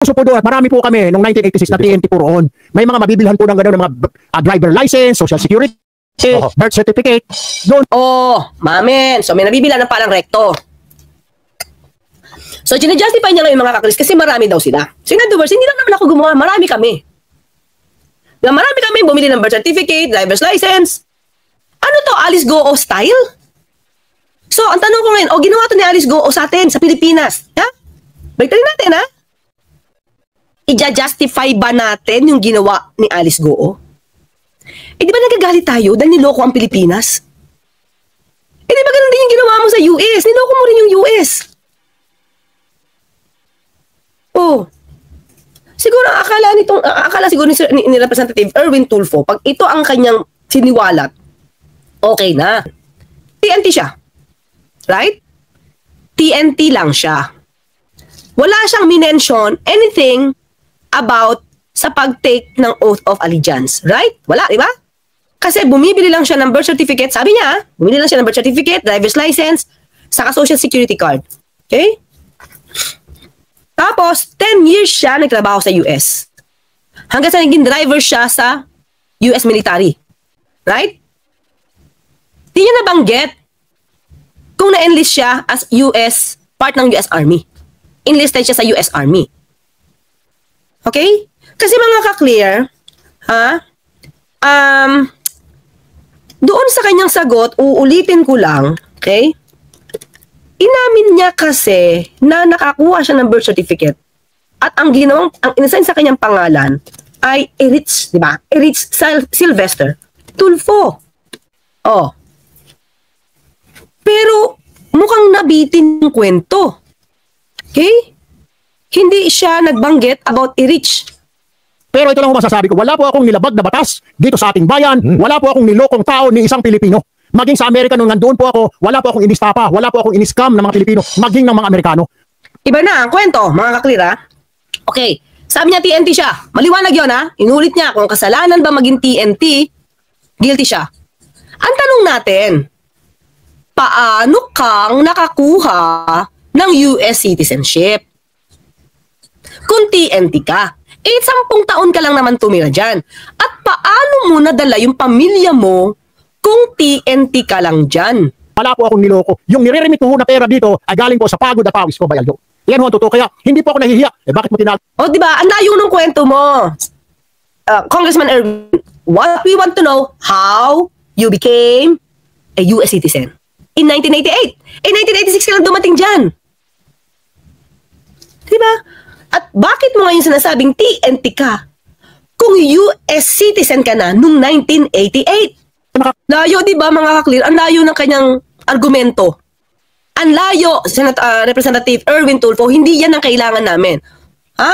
uso po doon at marami po kami noong 1986 na TNT po roon. May mga mabibilhan po ng gano'n ng mga driver license, social security, birth certificate. Doon. Mamen. So may nabibilan ng palang rekto. So ginajustify niya ngayon mga kakris kasi marami daw sila. So in other words, hindi lang naman ako gumawa, marami kami. Marami kami bumili ng birth certificate, driver's license. Ano to, Alice Goo style? So, ang tanong ko ngayon, ginawa to ni Alice Goo sa atin, sa Pilipinas. Ha? Baliktad natin, ha? I-justify ba natin yung ginawa ni Alice Goo? Di ba nagagalit tayo dahil niloko ang Pilipinas? Di ba ganun din yung ginawa mo sa US? Niloko mo rin yung US. Siguro akala siguro ni Representative Erwin Tulfo, pag ito ang kanyang siniwalat, okay na. TNT siya. Right? TNT lang siya. Wala siyang minention anything about sa pag-take ng oath of allegiance. Right? Wala, di ba? Kasi bumibili lang siya ng birth certificate. Sabi niya, bumili lang siya ng birth certificate, driver's license, saka social security card. Okay? Tapos, 10 years siya nagtrabaho sa US. Hanggang sa naging driver siya sa US military. Right? Di niya nabanggit kung na-enlist siya as US, part ng US Army. Enlisted siya sa US Army. Okay? Kasi mga ka-clear, doon sa kanyang sagot, uulitin ko lang, okay? Inamin niya kasi na nakakuha siya ng birth certificate at ang inassign sa kanyang pangalan ay Erich, di ba? Erich Sylvester Tulfo. Pero mukhang nabitin yung kwento. Okay? Hindi siya nagbanggit about Erich. Pero ito lang ang masasabi ko, wala po akong nilabag na batas dito sa ating bayan, wala po akong nilokong tao ni isang Pilipino. Maging sa Amerika nung nandoon po ako, wala po akong inistapa, wala po akong iniscam ng mga Pilipino, maging ng mga Amerikano. Iba na ang kwento, mga kaklira. Okay, sabi niya TNT siya. Maliwanag yun, ha? Inulit niya kung kasalanan ba maging TNT, guilty siya. Ang tanong natin, paano kang nakakuha ng US citizenship? Kung TNT ka, 10 taon ka lang naman tumira dyan. At paano mo nadala yung pamilya mo kung TNT ka lang dyan? Wala po akong niloko. Yung nire-remit mo na pera dito ay galing po sa pagod at pawis ko, Bayaldo. Yan ho ang totoo. Kaya hindi po ako nahihiya. Bakit mo tinalo? Di ba? Ang layo ng kwento mo. Congressman Erwin, what we want to know, how you became a US citizen in 1988. In 1986 ka lang dumating dyan. Diba? At bakit mo ngayon sinasabing TNT ka kung US citizen ka na noong 1988? Layo, di ba mga kaklir? Ang layo ng kanyang argumento. Ang layo, Representative Erwin Tulfo, hindi yan ang kailangan namin. Ha?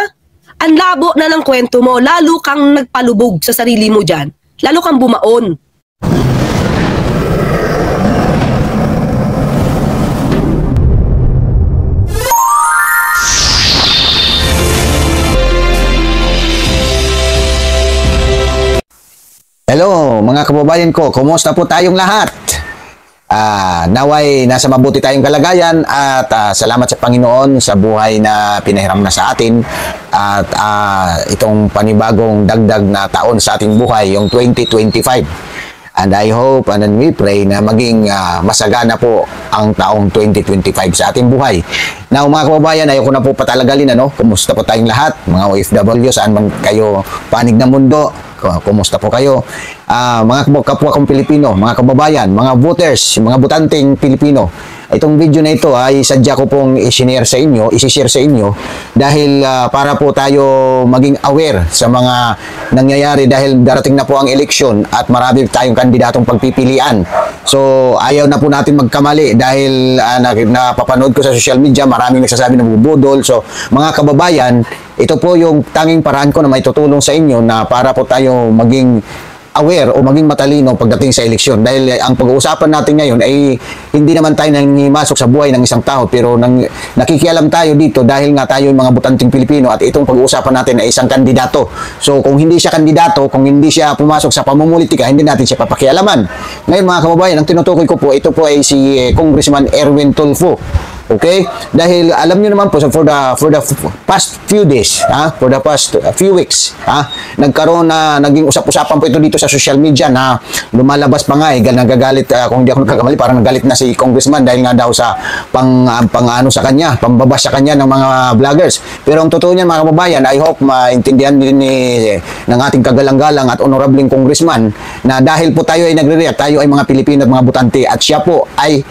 Ang labo na ng kwento mo, lalo kang nagpalubog sa sarili mo dyan. Lalo kang bumaon. Hello mga kababayan ko, kumusta po tayong lahat? Naway nasa mabuti tayong kalagayan at salamat sa Panginoon sa buhay na pinahiram na sa atin at itong panibagong dagdag na taon sa ating buhay, yung 2025. And I hope and we pray na maging masagana po ang taong 2025 sa ating buhay. Now mga kababayan, ayoko na po patalagalin, kumusta po tayong lahat, mga OFW, saan man kayo panig ng mundo, kumusta po kayo? Mga kapwa kong Pilipino, mga kababayan, mga voters, mga botanteng Pilipino, itong video na ito ay sadya ko pong isi-share sa inyo dahil para po tayo maging aware sa mga nangyayari dahil darating na po ang eleksyon at marami tayong kandidatong pagpipilian. So ayaw na po natin magkamali dahil napapanood ko sa social media, maraming nagsasabi na bubudol. So mga kababayan, ito po yung tanging paraan ko na may tutulong sa inyo na para po tayo maging aware o maging matalino pagdating sa eleksyon. Dahil ang pag-uusapan natin ngayon ay hindi naman tayo nangimasok sa buhay ng isang tao, pero nakikialam tayo dito dahil nga tayo yung mga butanting Pilipino at itong pag-uusapan natin ay isang kandidato. So kung hindi siya kandidato, kung hindi siya pumasok sa pamumulitika, hindi natin siya papakialaman. Ngayon mga kababayan, ang tinutukoy ko po, ito po ay si Congressman Erwin Tulfo. Okay? Dahil alam niyo naman po for the past few days, for the past few weeks, nagkaroon na naging usap-usapan po ito dito sa social media na lumalabas pa nga nagagalit, kung hindi ako nagkakamali, parang nagalit na si Congressman dahil nga daw sa pang-ano sa kanya, pambabas sa kanya ng mga vloggers. Pero ang totoo niyan, mga kababayan, I hope maintindihan din ng ating kagalang-galang at honorabling Congressman na dahil po tayo ay nagre-react, tayo ay mga Pilipino at mga butante at siya po ay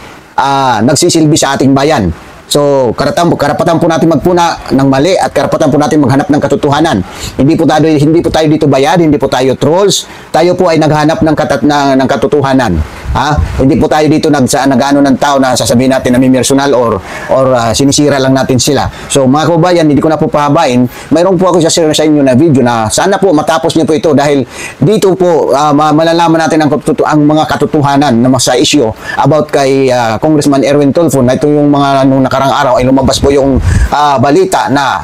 nagsisilbi sa ating bayan. So, karapatan po natin magpuna ng mali at karapatan po natin maghanap ng katotohanan. Hindi po tayo dito bayad, hindi po tayo trolls. Tayo po ay naghanap ng katotohanan. Hindi po tayo dito nag-ano ng tao na sasabihin natin na may personal or sinisira lang natin sila. So, mga kababayan, hindi ko na po pahabain. Mayroon po ako share sa inyo na video na sana po matapos niyo po ito dahil dito po malalaman natin ang mga katotohanan na sa issue about kay Congressman Erwin Tulfo na ito yung mga nung nakarang araw ay lumabas po yung balita na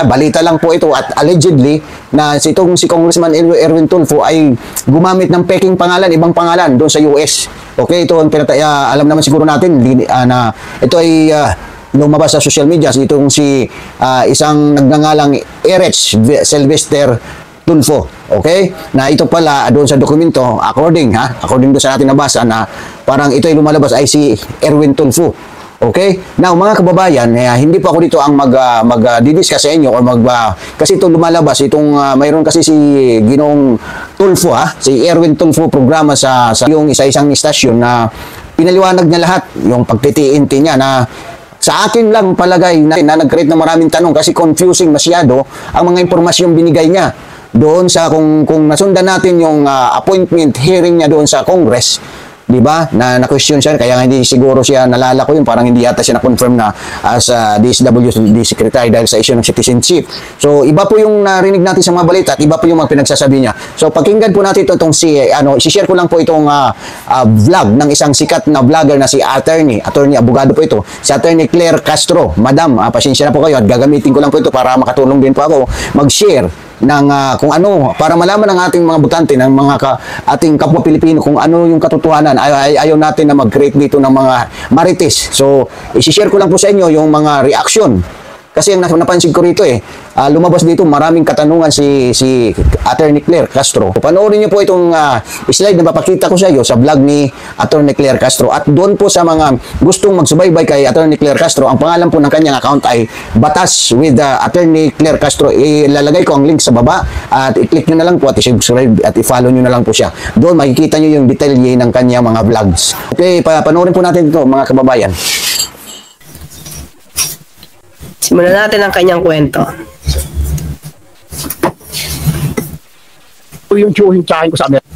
balita lang po ito at allegedly na si Congressman Erwin Tulfo ay gumamit ng peking pangalan, ibang pangalan doon sa US. Okay, ito ang alam naman siguro natin na ito ay lumabas sa social media. Itong si isang nagngangalang Erich Sylvester Tulfo. Okay? Na ito pala doon sa dokumento according doon sa ating nabasa na parang ito ay lumalabas ay si Erwin Tulfo. Okay? Now, mga kababayan, hindi po ako dito ang mag-discuss sa inyo or kasi ito lumalabas, mayroon kasi si Ginong Tulfo, si Erwin Tulfo programa sa yung isa-isang istasyon na pinaliwanag niya lahat, yung pagtitiinti niya na sa akin lang palagay na nag-create na maraming tanong kasi confusing masyado ang mga impormasyong binigay niya doon sa kung nasundan natin yung appointment hearing niya doon sa Congress. Di ba? Na-question siya, kaya hindi siguro siya nalala ko yun, parang hindi yata siya na-confirm na as DSWD Secretary dahil sa issue ng citizenship. So, iba po yung narinig natin sa mga balita at iba po yung mga pinagsasabi niya. So, pakinggan po natin itong isi-share ko lang po itong vlog ng isang sikat na vlogger na si attorney abogado po ito, si Attorney Claire Castro. Madam, pasensya na po kayo at gagamitin ko lang po ito para makatulong din po ako mag-share ng kung ano para malaman ng ating mga butante ng ating kapwa Pilipino kung ano yung katotohanan. Ayaw natin na mag-create dito ng mga marites. So, i-share ko lang po sa inyo yung mga reaction. Kasi ang napansin ko rito lumabas dito maraming katanungan si Attorney Claire Castro. Panoorin niyo po itong slide na papakita ko sa iyo sa vlog ni Attorney Claire Castro. At doon po sa mga gustong magsubaybay kay Attorney Claire Castro, ang pangalan po ng kanyang account ay Batas with Attorney Claire Castro. Ilalagay ko ang link sa baba at i-click nyo na lang po at i-subscribe at i-follow nyo na lang po siya. Doon makikita nyo yung detalye ng kanyang mga vlogs. Okay, panoorin po natin ito mga kababayan. Simulan natin ang kanyang kwento. Yung tiyuhin ko sa Amerika.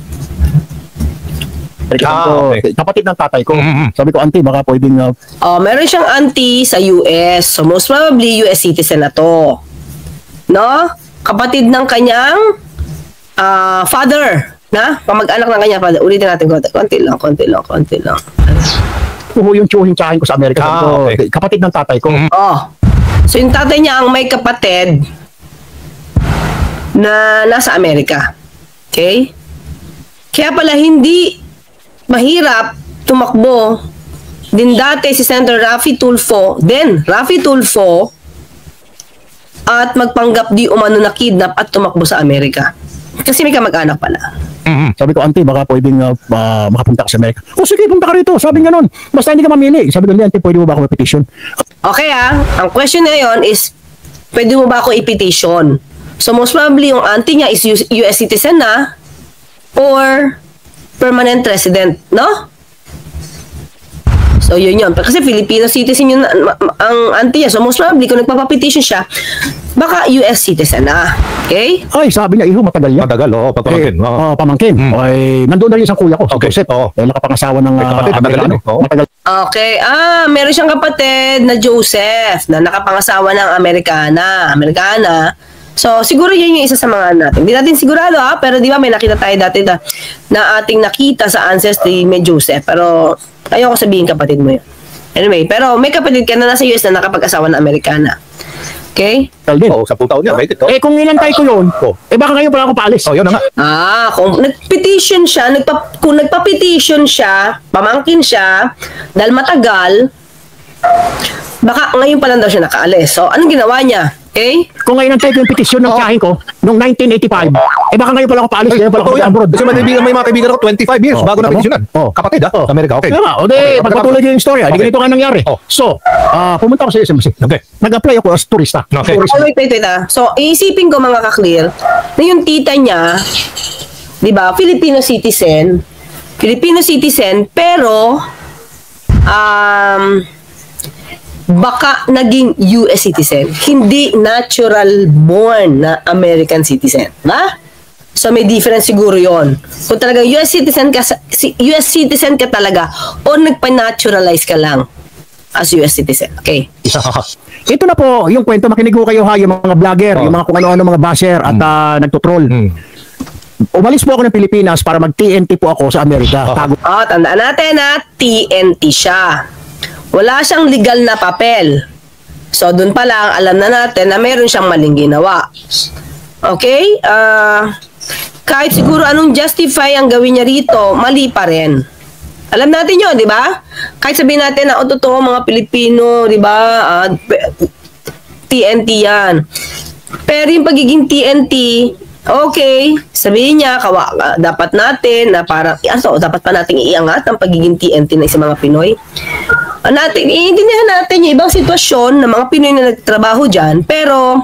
Okay. Kapatid ng tatay ko. Sabi ko, auntie, baka pwedeng... Meron siyang auntie sa US. So, most probably, US citizen na to. No? Kapatid ng kanyang father. Pamag-anak ng kanyang father. Ulitin natin konti lang. Yung tiyuhin ko sa Amerika. Sabi ko, Okay. kapatid ng tatay ko. So, yung tatay niya ang may kapatid na nasa Amerika. Okay? Kaya pala hindi mahirap tumakbo din dati si Senator Raffy Tulfo at magpanggap di umano na kidnap at tumakbo sa Amerika. Kasi may kamag-anak pala. Sabi ko, auntie, baka pwedeng makapunta ka sa Amerika. Sige, punta ka rito. Sabi nga nun, basta hindi ka mamili. Sabi ko, auntie, pwede mo ba ako petition? Okay ang question ngayon is, pwede mo ba ako i-petition? So most probably yung auntie niya is US citizen na or permanent resident, no? So yun. Kasi Filipino citizen yun ang auntie niya. So most probably kung nagpapapetition siya, baka US citizen na. Okay? Ay, sabi niya, matagal yan. Matagal, pagpamangkin. Pamangkin. Ay, nandun na rin isang kuya ko. Okay. Si Joseph. Nakapangasawa ng kapatid, matagal Amerikano. yan. Matagal. Okay. Meron siyang kapatid na Joseph na nakapangasawa ng Amerikana. So, siguro yun yung isa sa mga natin. Hindi natin sigurado pero di ba may nakita tayo dati na ating nakita sa ancestry may Joseph. Pero ayoko sabihin kapatid mo yun. Anyway, pero may kapatid ka na nasa US na nakapag-asawa ng Amerikana. Okay? Oo, 10 taon niya. Right? Kung inantay ko yun, baka ngayon pala ako paalis. Yun na nga. Kung nagpetition siya, kung nagpa-petition siya, pamangkin siya, dahil matagal, Baka ngayon pa lang daw siya nakaalis. So, anong ginawa niya? Okay? Kung ngayon ang type yung petisyon ng tiyahin ko, noong 1985, baka ngayon pala ako paalis, ngayon pala ako Totoo yan. abroad. Kasi may mga kaibigan ako 25 years bago na tama? petisyonan. Kapatid sa Amerika. Okay. Kaya nga, o di, pagpatuloy yung istorya, di Okay. ganito nga nangyari. Oh. So, pumunta ako sa SMC. Okay. Nag-apply ako as turista. Okay. Tourist. Oh, wait. So, iisipin ko mga ka-clear, na yung tita niya, di ba, Filipino citizen, pero, baka naging US citizen, hindi natural born na American citizen. Ba? So may difference siguro yon. Kung talagang US citizen ka talaga o nagpa-naturalize ka lang as US citizen. Okay. Ito na po, yung kwento, makinig ko kayo ha, yung mga vlogger, yung mga kung ano-ano mga basher at nagtutroll. Umalis po ako ng Pilipinas para mag-TNT po ako sa Amerika. Tago. Tandaan natin na TNT siya. Wala siyang legal na papel. So, dun pa lang, alam na natin na meron siyang maling ginawa. Okay? Kahit siguro anong justify ang gawin niya rito, mali pa rin. Alam natin yun, di ba? Kahit sabihin natin na, totoo mga Pilipino, di ba? TNT yan. Pero yung pagiging TNT, okay, sabihin niya, dapat natin na parang, dapat pa nating iangat ang pagiging TNT ng isang mga Pinoy. Iintindihan natin yung ibang sitwasyon ng mga Pinoy na nagtrabaho dyan, pero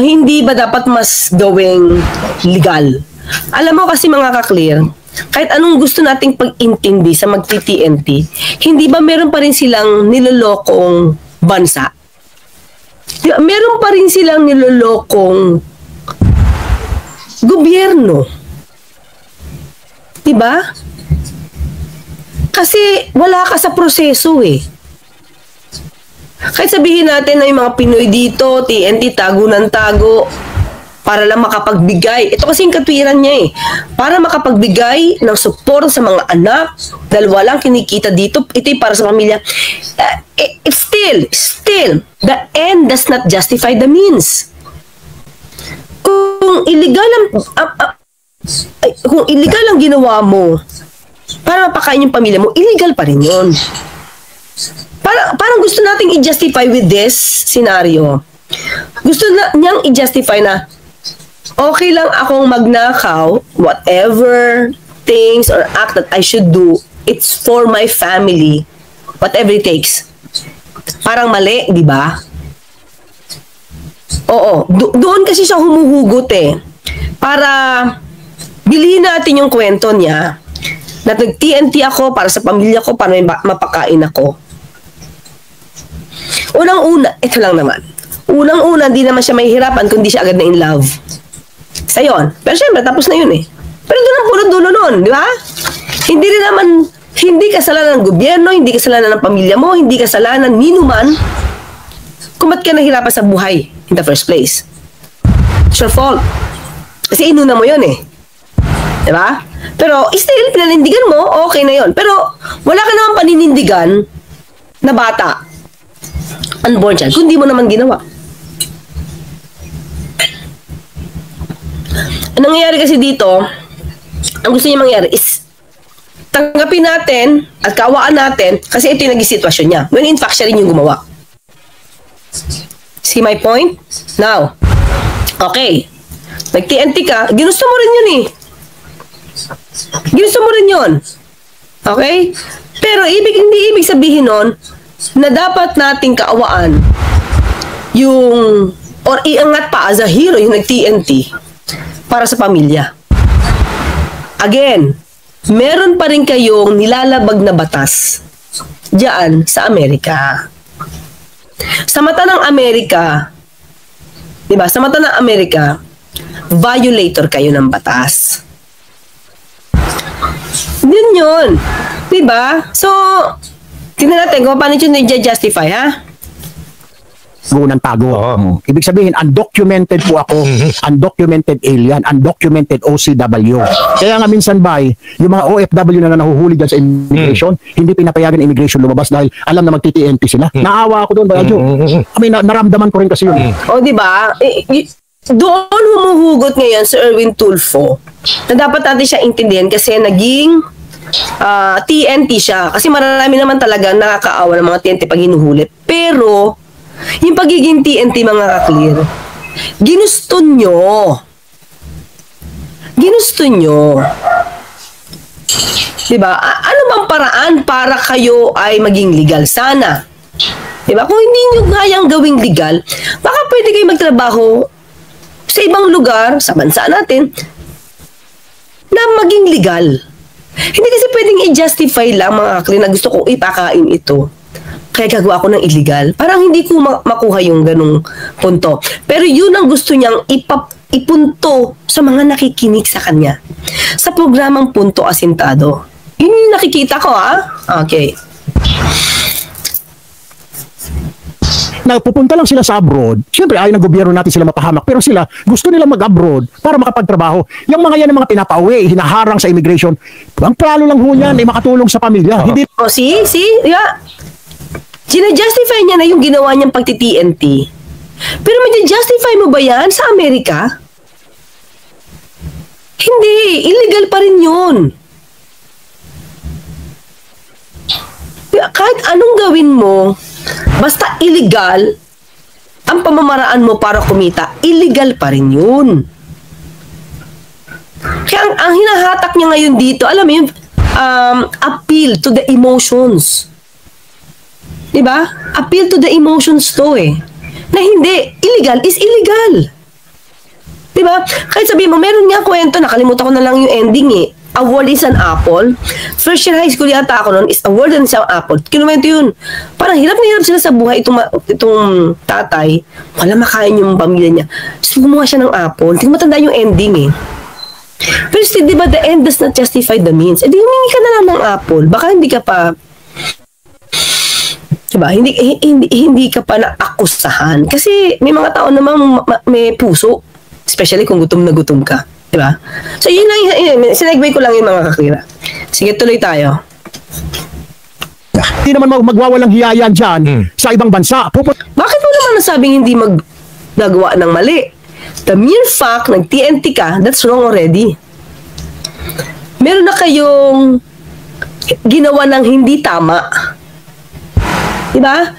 hindi ba dapat mas gawing legal? Alam mo kasi mga ka-clear, kahit anong gusto nating pag-intindi sa magti-TNT, hindi ba meron pa rin silang nilolokong bansa? Meron pa rin silang nilolokong gobyerno. Diba? Kasi wala ka sa proseso eh. Kahit sabihin natin na yung mga Pinoy dito, TNT, tago ng tago, para lang makapagbigay. Ito kasi yung katwiran niya eh. Para makapagbigay ng support sa mga anak, dahil walang kinikita dito, ito yung para sa pamilya. It's still, the end does not justify the means. Kung illegal ang ginawa mo, para mapakain yung pamilya mo, illegal pa rin yun. Parang gusto nating i-justify with this scenario. Gusto niyang i-justify na okay lang akong magnakaw, whatever things or act that I should do, it's for my family. Whatever it takes. Parang mali, di ba? Oo. Doon kasi siya humuhugot eh. Para bilhin natin yung kwento niya na nag-TNT ako para sa pamilya ko, para may mapakain ako. Unang-una, ito lang naman. Unang-una, hindi naman siya mahihirapan kung di siya agad na in love. Sa yon. Pero syempre, tapos na yun eh. Pero doon ang puno-dulo nun, di ba? Hindi rin naman, hindi kasalanan ng gobyerno, hindi kasalanan ng pamilya mo, hindi kasalanan ninuman kung ba't ka nahirapan sa buhay in the first place. It's your fault. Kasi inuna mo yun eh. Di ba? Pero still, pinanindigan mo, okay na yun. Pero wala ka naman paninindigan na bata, unborn child, kung di mo naman ginawa. Ang nangyayari kasi dito, ang gusto niya mangyari is tanggapin natin at kawaan natin kasi ito yung naging sitwasyon niya. When in fact, siya rin yung gumawa. See my point? Now, okay. Nag-TNT ka, ginusto mo rin yun eh. Ginusto mo rin yun. Okay? Pero hindi ibig sabihin nun na dapat nating kaawaan yung or iangat pa as a hero yung nag-TNT para sa pamilya. Again, meron pa rin kayong nilalabag na batas diyan sa Amerika. Sa mata ng Amerika, diba? Sa mata ng Amerika, violator kayo ng batas. Yun. Diba? So, tingnan natin kung paano yun i-justify, ha? Ng tago. Ibig sabihin, undocumented po ako, undocumented alien, undocumented OCW. Kaya nga minsan ba, yung mga OFW na nahuhuli dyan sa immigration, hindi pinapayagan immigration lumabas dahil alam na magti-TNT sila. Naawa ako doon, Bayajo. I mean, naramdaman ko rin kasi yun. O, diba? Doon humuhugot ngayon si Erwin Tulfo na dapat natin siya intindihan kasi naging TNT siya. Kasi marami naman talaga nakakaawa ng mga TNT pag hinuhuli. Pero, yung pagiging TNT, mga ka-clear, ginusto nyo. Diba? Ano bang paraan para kayo ay maging legal? Sana. Diba? Kung hindi nyo kayang gawing legal, baka pwede kayo magtrabaho sa ibang lugar, sa bansa natin, na maging legal. Hindi kasi pwedeng i-justify lang, mga kakli, na gusto ko ipakain ito. Kaya gagawa ko ng illegal. Parang hindi ko makuha yung ganung punto. Pero yun ang gusto niyang ipunto sa mga nakikinig sa kanya. Sa programang Punto Asintado. Yun yung nakikita ko, ha? Okay. Pupunta lang sila sa abroad. Siyempre, ayaw ng gobyerno natin sila mapahamak. Pero sila, gusto nila mag-abroad para makapagtrabaho. Yung mga yan, mga pinapauwi, hinaharang sa immigration. Ang plano lang ho yan, ay makatulong sa pamilya. Hindi O, see? Yeah. Sina-justify niya na yung ginawa niyang pagti-TNT. Pero may justify mo ba yan sa Amerika? Hindi. Illegal pa rin yun. Kahit anong gawin mo, basta illegal, ang pamamaraan mo para kumita, illegal pa rin yun. Kaya ang hinahatak niya ngayon dito, alam mo yung appeal to the emotions. Diba? Appeal to the emotions to eh. Na hindi, illegal is illegal. Diba? Kahit sabihin mo, meron nga kwento, nakalimutan ko na lang yung ending eh. A world is an apple. First year high school yata ako noon, is a world is an apple. Kinuwento yun. Parang hirap na hirap sila sa buhay itong tatay. Wala makain yung pamilya niya. So, gumawa siya ng apple. Hindi matanda yung ending eh. Pero still, diba, the end does not justify the means. Eh, di humingi ka na lang ng apple. Baka hindi ka pa diba? Hindi ka pa naakusahan. Kasi may mga tao namang may puso. Especially kung gutom na gutom ka. Diba? So, yun lang, sinegway ko lang yung mga kakira. Sige, tuloy tayo. Hindi naman magwawalang hiyayan dyan sa ibang bansa. Bakit mo naman nasabing hindi maggagawa ng mali? The mere fact, nag-TNT ka, that's wrong already. Meron na kayong ginawa ng hindi tama. Diba?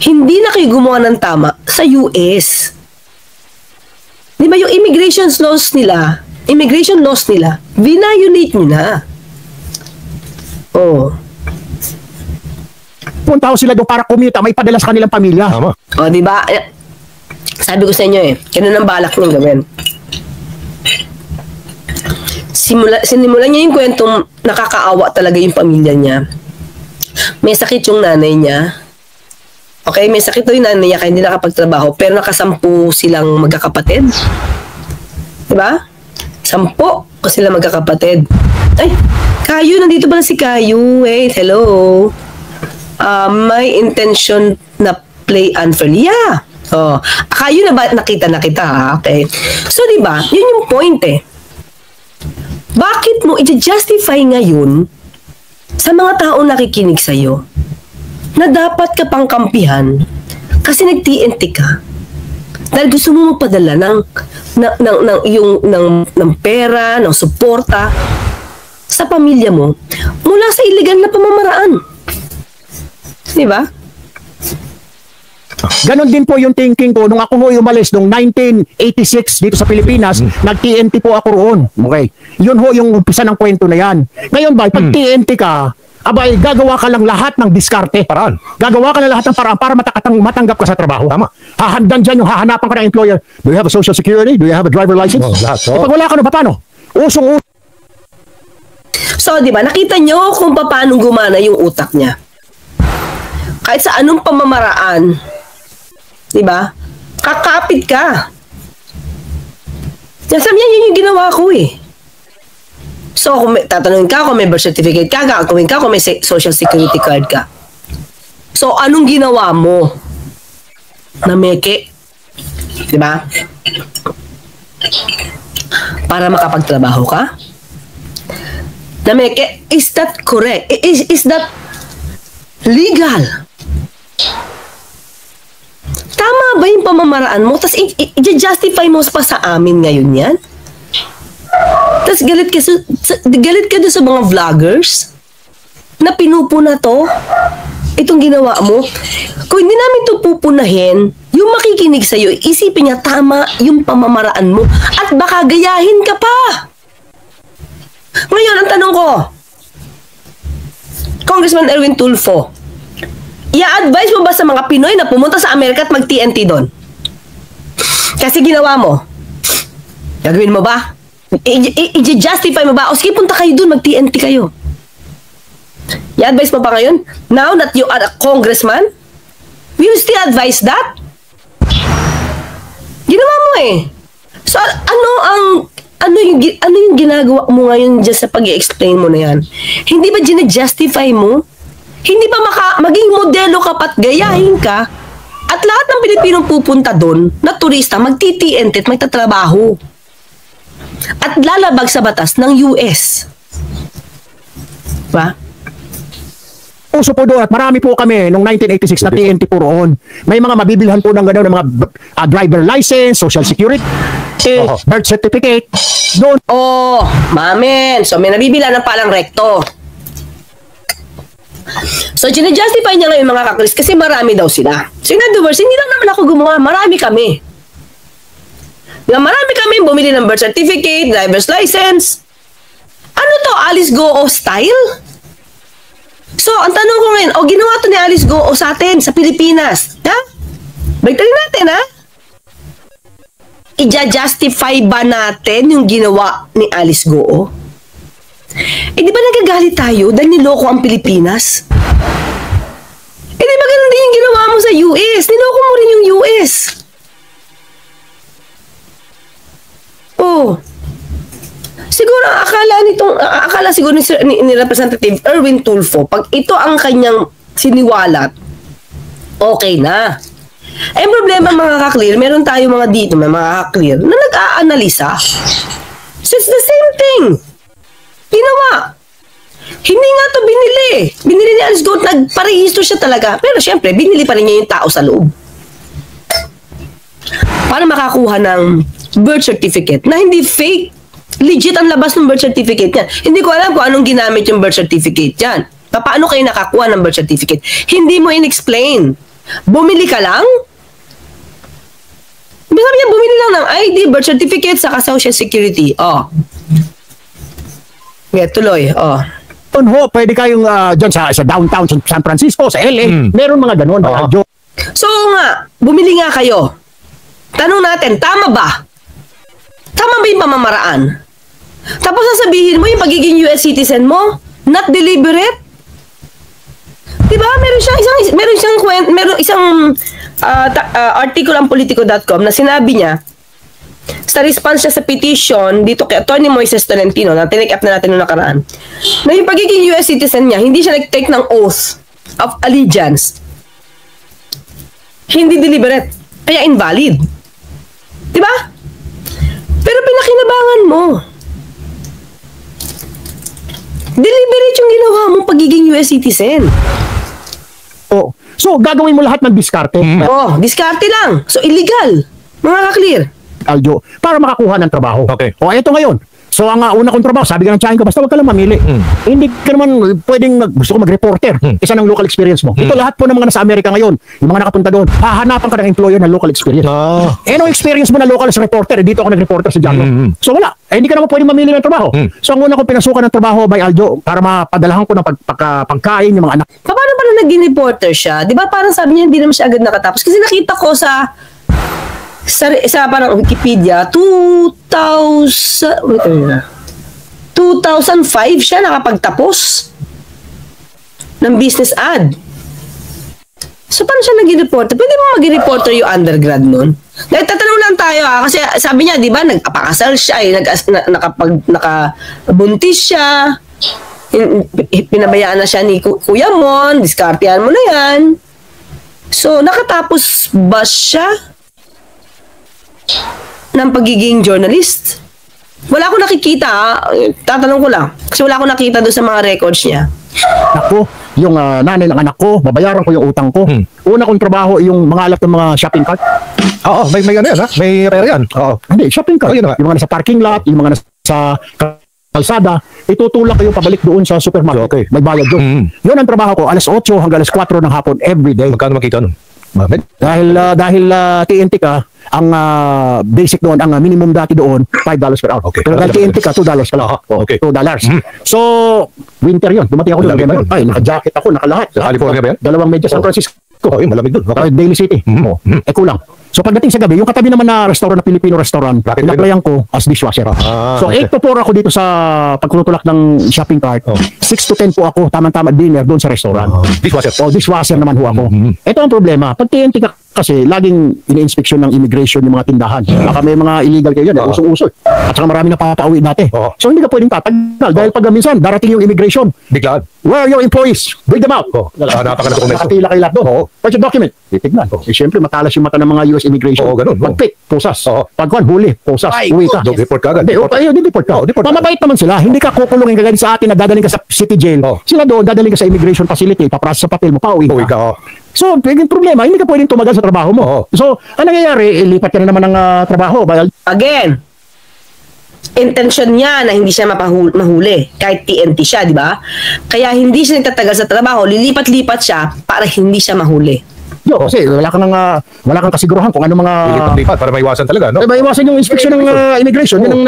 Hindi na kayo gumawa ng tama sa US. Diba yung immigration laws nila, violate nyo na. Oh. Punta ho sila doon para kumita, may padala sa kanilang pamilya. Tama. O, diba? Sabi ko sa inyo eh, ganun ang balak niyang gawin. Sinimulan niya yung kwentong nakakaawa talaga yung pamilya niya. May sakit yung nanay niya. Okay, may sakit yung nanay niya kaya hindi nakapagtrabaho, pero nakasampu silang magkakapatid. Diba? 10 ko sila magkakapatid. Ay, Kayo, nandito pala si Kayo. Wait, hello. May intention na play unfairly. Yeah. Oh, Kayo na ba nakita na kita, ha? Okay. So, di ba? Yun yung point eh. Bakit mo i-justify ngayon sa mga taong nakikinig sa'yo na dapat ka pang kampihan kasi nag-TNT ka dahil gusto mo magpadala ng pera, ng suporta sa pamilya mo mula sa illegal na pamamaraan. Di ba? Ganon din po yung thinking ko nung ako ho umalis noong 1986 dito sa Pilipinas, nag-TNT po ako roon. Okay. Yun ho yung umpisa ng kwento na yan. Ngayon ba, pag TNT ka, abay, gagawa ka lang lahat ng diskarte. Paraan. Gagawa ka lang lahat ng paraan para matanggap ka sa trabaho. Tama. Hahandan dyan yung hahanapan ka ng employer. Do you have a social security? Do you have a driver license? Oh, lahat. Eh, pag wala ka, paano? Usong-usong. So, di ba, nakita nyo kung paano gumana yung utak niya. Kahit sa anong pamamaraan, di ba, kakapit ka. Sabi niya, yun yung ginawa ko eh. So, kung tatanungin ka kung may birth certificate ka, gagawin ka kung may social security card ka. So, anong ginawa mo? Nameke. Di ba? Para makapagtrabaho ka? Nameke, is that correct? Is that legal? Tama ba yung pamamaraan mo? Tapos i-justify mo pa sa amin ngayon yan? Tapos galit ka doon sa mga vloggers? na pinupuna to? Itong ginawa mo? Kung hindi namin to pupunahin, yung makikinig sa'yo, isipin niya tama yung pamamaraan mo at baka gayahin ka pa. Ngayon, ang tanong ko, Congressman Erwin Tulfo, i-advise mo ba sa mga Pinoy na pumunta sa Amerika at mag-TNT doon? Kasi ginawa mo. Gagawin mo ba? I-justify mo ba? O sige, punta kayo doon, mag-TNT kayo. I-advise mo pa ngayon? Now that you are a congressman, will you still advise that? Ginawa mo eh. So, ano yung ginagawa mo ngayon dyan sa pag-i-explain mo na yan? Hindi ba gina-justify mo? Hindi ba maging modelo ka pat gayahin ka? At lahat ng Pilipinong pupunta doon na turista, magti-TNT at magtatrabaho. At lalabag sa batas ng US. Ba? Uso po doon at marami po kami nung 1986 na TNT po roon. May mga mabibilhan po ng gano'n, ng mga driver license, social security, birth certificate. Doon. Oh, mamen. So, may nabibilan ng palang rekto. So, ginajustify niya ngayon mga kakris kasi marami daw sila. So, in other words, hindi lang naman ako gumawa. Marami kami. Marami kami bumili ng birth certificate, driver's license. Ano to? Alice Goo style? So, ang tanong ko ngayon, ginawa to ni Alice Goo sa atin, sa Pilipinas. Ha? Baliktadin natin, ha? I-justify ba natin yung ginawa ni Alice Goo? Di ba nagagalit tayo dahil niloko ang Pilipinas? Di ba ganun din yung ginawa mo sa US? Niloko mo rin yung US. Siguro akala siguro ni Representative Erwin Tulfo, pag ito ang kanyang siniwalat, okay na. Eh, problema mga ka-clear, meron tayo mga dito, mga ka-clear, na nag-aanalisa. So, it's the same thing. Ginawa. Hindi nga to binili. Binili ni Alice Goo, nagparehistro siya talaga. Pero syempre, binili pa rin niya yung tao sa loob. Para makakuha ng birth certificate na hindi fake. Legit ang labas ng birth certificate yan. Hindi ko alam kung anong ginamit yung birth certificate yan. Paano kayo nakakuha ng birth certificate? Hindi mo in-explain. Bumili ka lang? Sabi niya, bumili lang ng ID, birth certificate, saka social security. Tuloy. Doon ho, pwede kayong dyan sa downtown San Francisco, sa LA. Meron mga ganun. So nga, bumili nga kayo. Tanong natin, tama ba? Tama ba yung pamamaraan? Tapos sasabihin mo yung pagiging US citizen mo, not deliberate? Diba? Meron isang article ang Politico.com na sinabi niya, sa response niya sa petition dito kay Atty. Moises Tolentino na tinake up na natin noong nakaraan, na yung pagiging US citizen niya, hindi siya nag-take ng oath of allegiance. Hindi deliberate. Kaya invalid. Diba? Pero pinakinabangan mo. Deliberate yung ginawa mong pagiging US citizen. So, gagawin mo lahat ng diskarte. Diskarte lang. So, illegal. Mga ka-clear. Aljo, para makakuha ng trabaho. Okay. Ito ngayon. So, ang una kong trabaho, sabi ka ng tsahin ko, basta wag ka lang mamili. Hindi ka naman pwedeng gusto ko mag-reporter. Isa ng local experience mo. Ito lahat po ng mga nasa Amerika ngayon, yung mga nakapunta doon, hahanapan ka ng employer na local experience. Anong experience mo na local as reporter? Dito ako nag-reporter sa Jango. So, wala. Hindi ka naman pwedeng mamili ng trabaho. So, ang una kong pinasukan ng trabaho by Aljo, para mapadalahan ko ng pagkain yung mga anak. Paano pala naging reporter siya? Di ba parang sabi niya, hindi naman siya agad nakatapos? Kasi nakita ko sa parang Wikipedia, 2005 siya nakapagtapos ng business ad. So, paano siya naging reporter? Pwede mo maging reporter yung undergrad nun? Nagtatanong lang tayo kasi sabi niya, di ba, nagpapakasal siya, nakabuntis siya, pinabayaan na siya ni Kuya Mon, diskartehan mo na yan. So, nakatapos ba siya ng pagiging journalist? Wala akong nakikita. Tatanong ko lang. Kasi wala akong nakita doon sa mga records niya. Ako, yung nanay ng anak ko, babayaran ko yung utang ko. Una kong trabaho, yung mga alap ng mga shopping cart. May ano yan, ha? May rare yan. Hindi, shopping cart. Yun na. Yung mga nasa parking lot, yung mga nasa kalsada, itutulak kayo pabalik doon sa supermarket. Okay. May bayad doon. Mm. Yun ang trabaho ko, alas 8 hanggang alas 4 ng hapon every day. Magkano makita nun? Dahil TNT ka, ang basic doon, ang minimum dati doon, $5 per hour. Okay. Pero dahil TNT ka, $2 ka lang. Okay. $2. So, winter yun. Dumating ako doon. Malamig yun. Ay, naka-jacket ako, nakalahat. Sa California ba yan? Dalawang medyas San Francisco. Ay, malamig dun. Okay. Daily City. Kulang. So pagdating sa gabi, yung katabi naman na restaurant na Filipino restaurant, Bakit inaplayan ko as dishwasher. So okay. 8 to 4 ako dito sa pagtutulak ng shopping cart. 6 to 10 po ako, tamang-tama dinner doon sa restaurant. Dishwasher. Dishwasher naman ho ako. Ito ang problema. Pag TNT ka kasi, laging ini-inspection ng immigration yung mga tindahan. Baka may mga illegal kayo yan, usong-uso. At saka marami na papauwi dati. So hindi ka pwedeng tatagal dahil pag minsan darating yung immigration. Biglaan. Where are your employees? Bring them out. Hanapin ka ng dokumento. Nakapila kayo lahat doon. Where's your document? Titignan. Eh, siyempre, matalas yung mata ng mga US immigration. Oo, ganun. Pag-pick, pusas. Oo. Pag-kwan, huli, pusas. Uwi ka. Deport ka agad. Hindi, deport ka. Deport ka. Mamabait naman sila. Hindi ka kukulungin kagad sa atin na dadaling ka sa city jail. Sila doon, dadaling ka sa immigration facility, paprasa sa papel mo, pauwi Uwi ka. ka. So, yung problema, hindi ka pwedeng tumagal sa trabaho mo. So, ang nangyayari, lipat ka na naman ng trabaho. Again, intention niya na hindi siya mahuli kahit TNT siya, di ba? Kaya hindi siya nagtatagal sa trabaho, lilipat-lipat siya para hindi siya mahuli. Kasi wala kang kasiguruhan kung ano mga Lipat para maiwasan talaga, no? maiwasan yung inspection ng immigration. Yun ang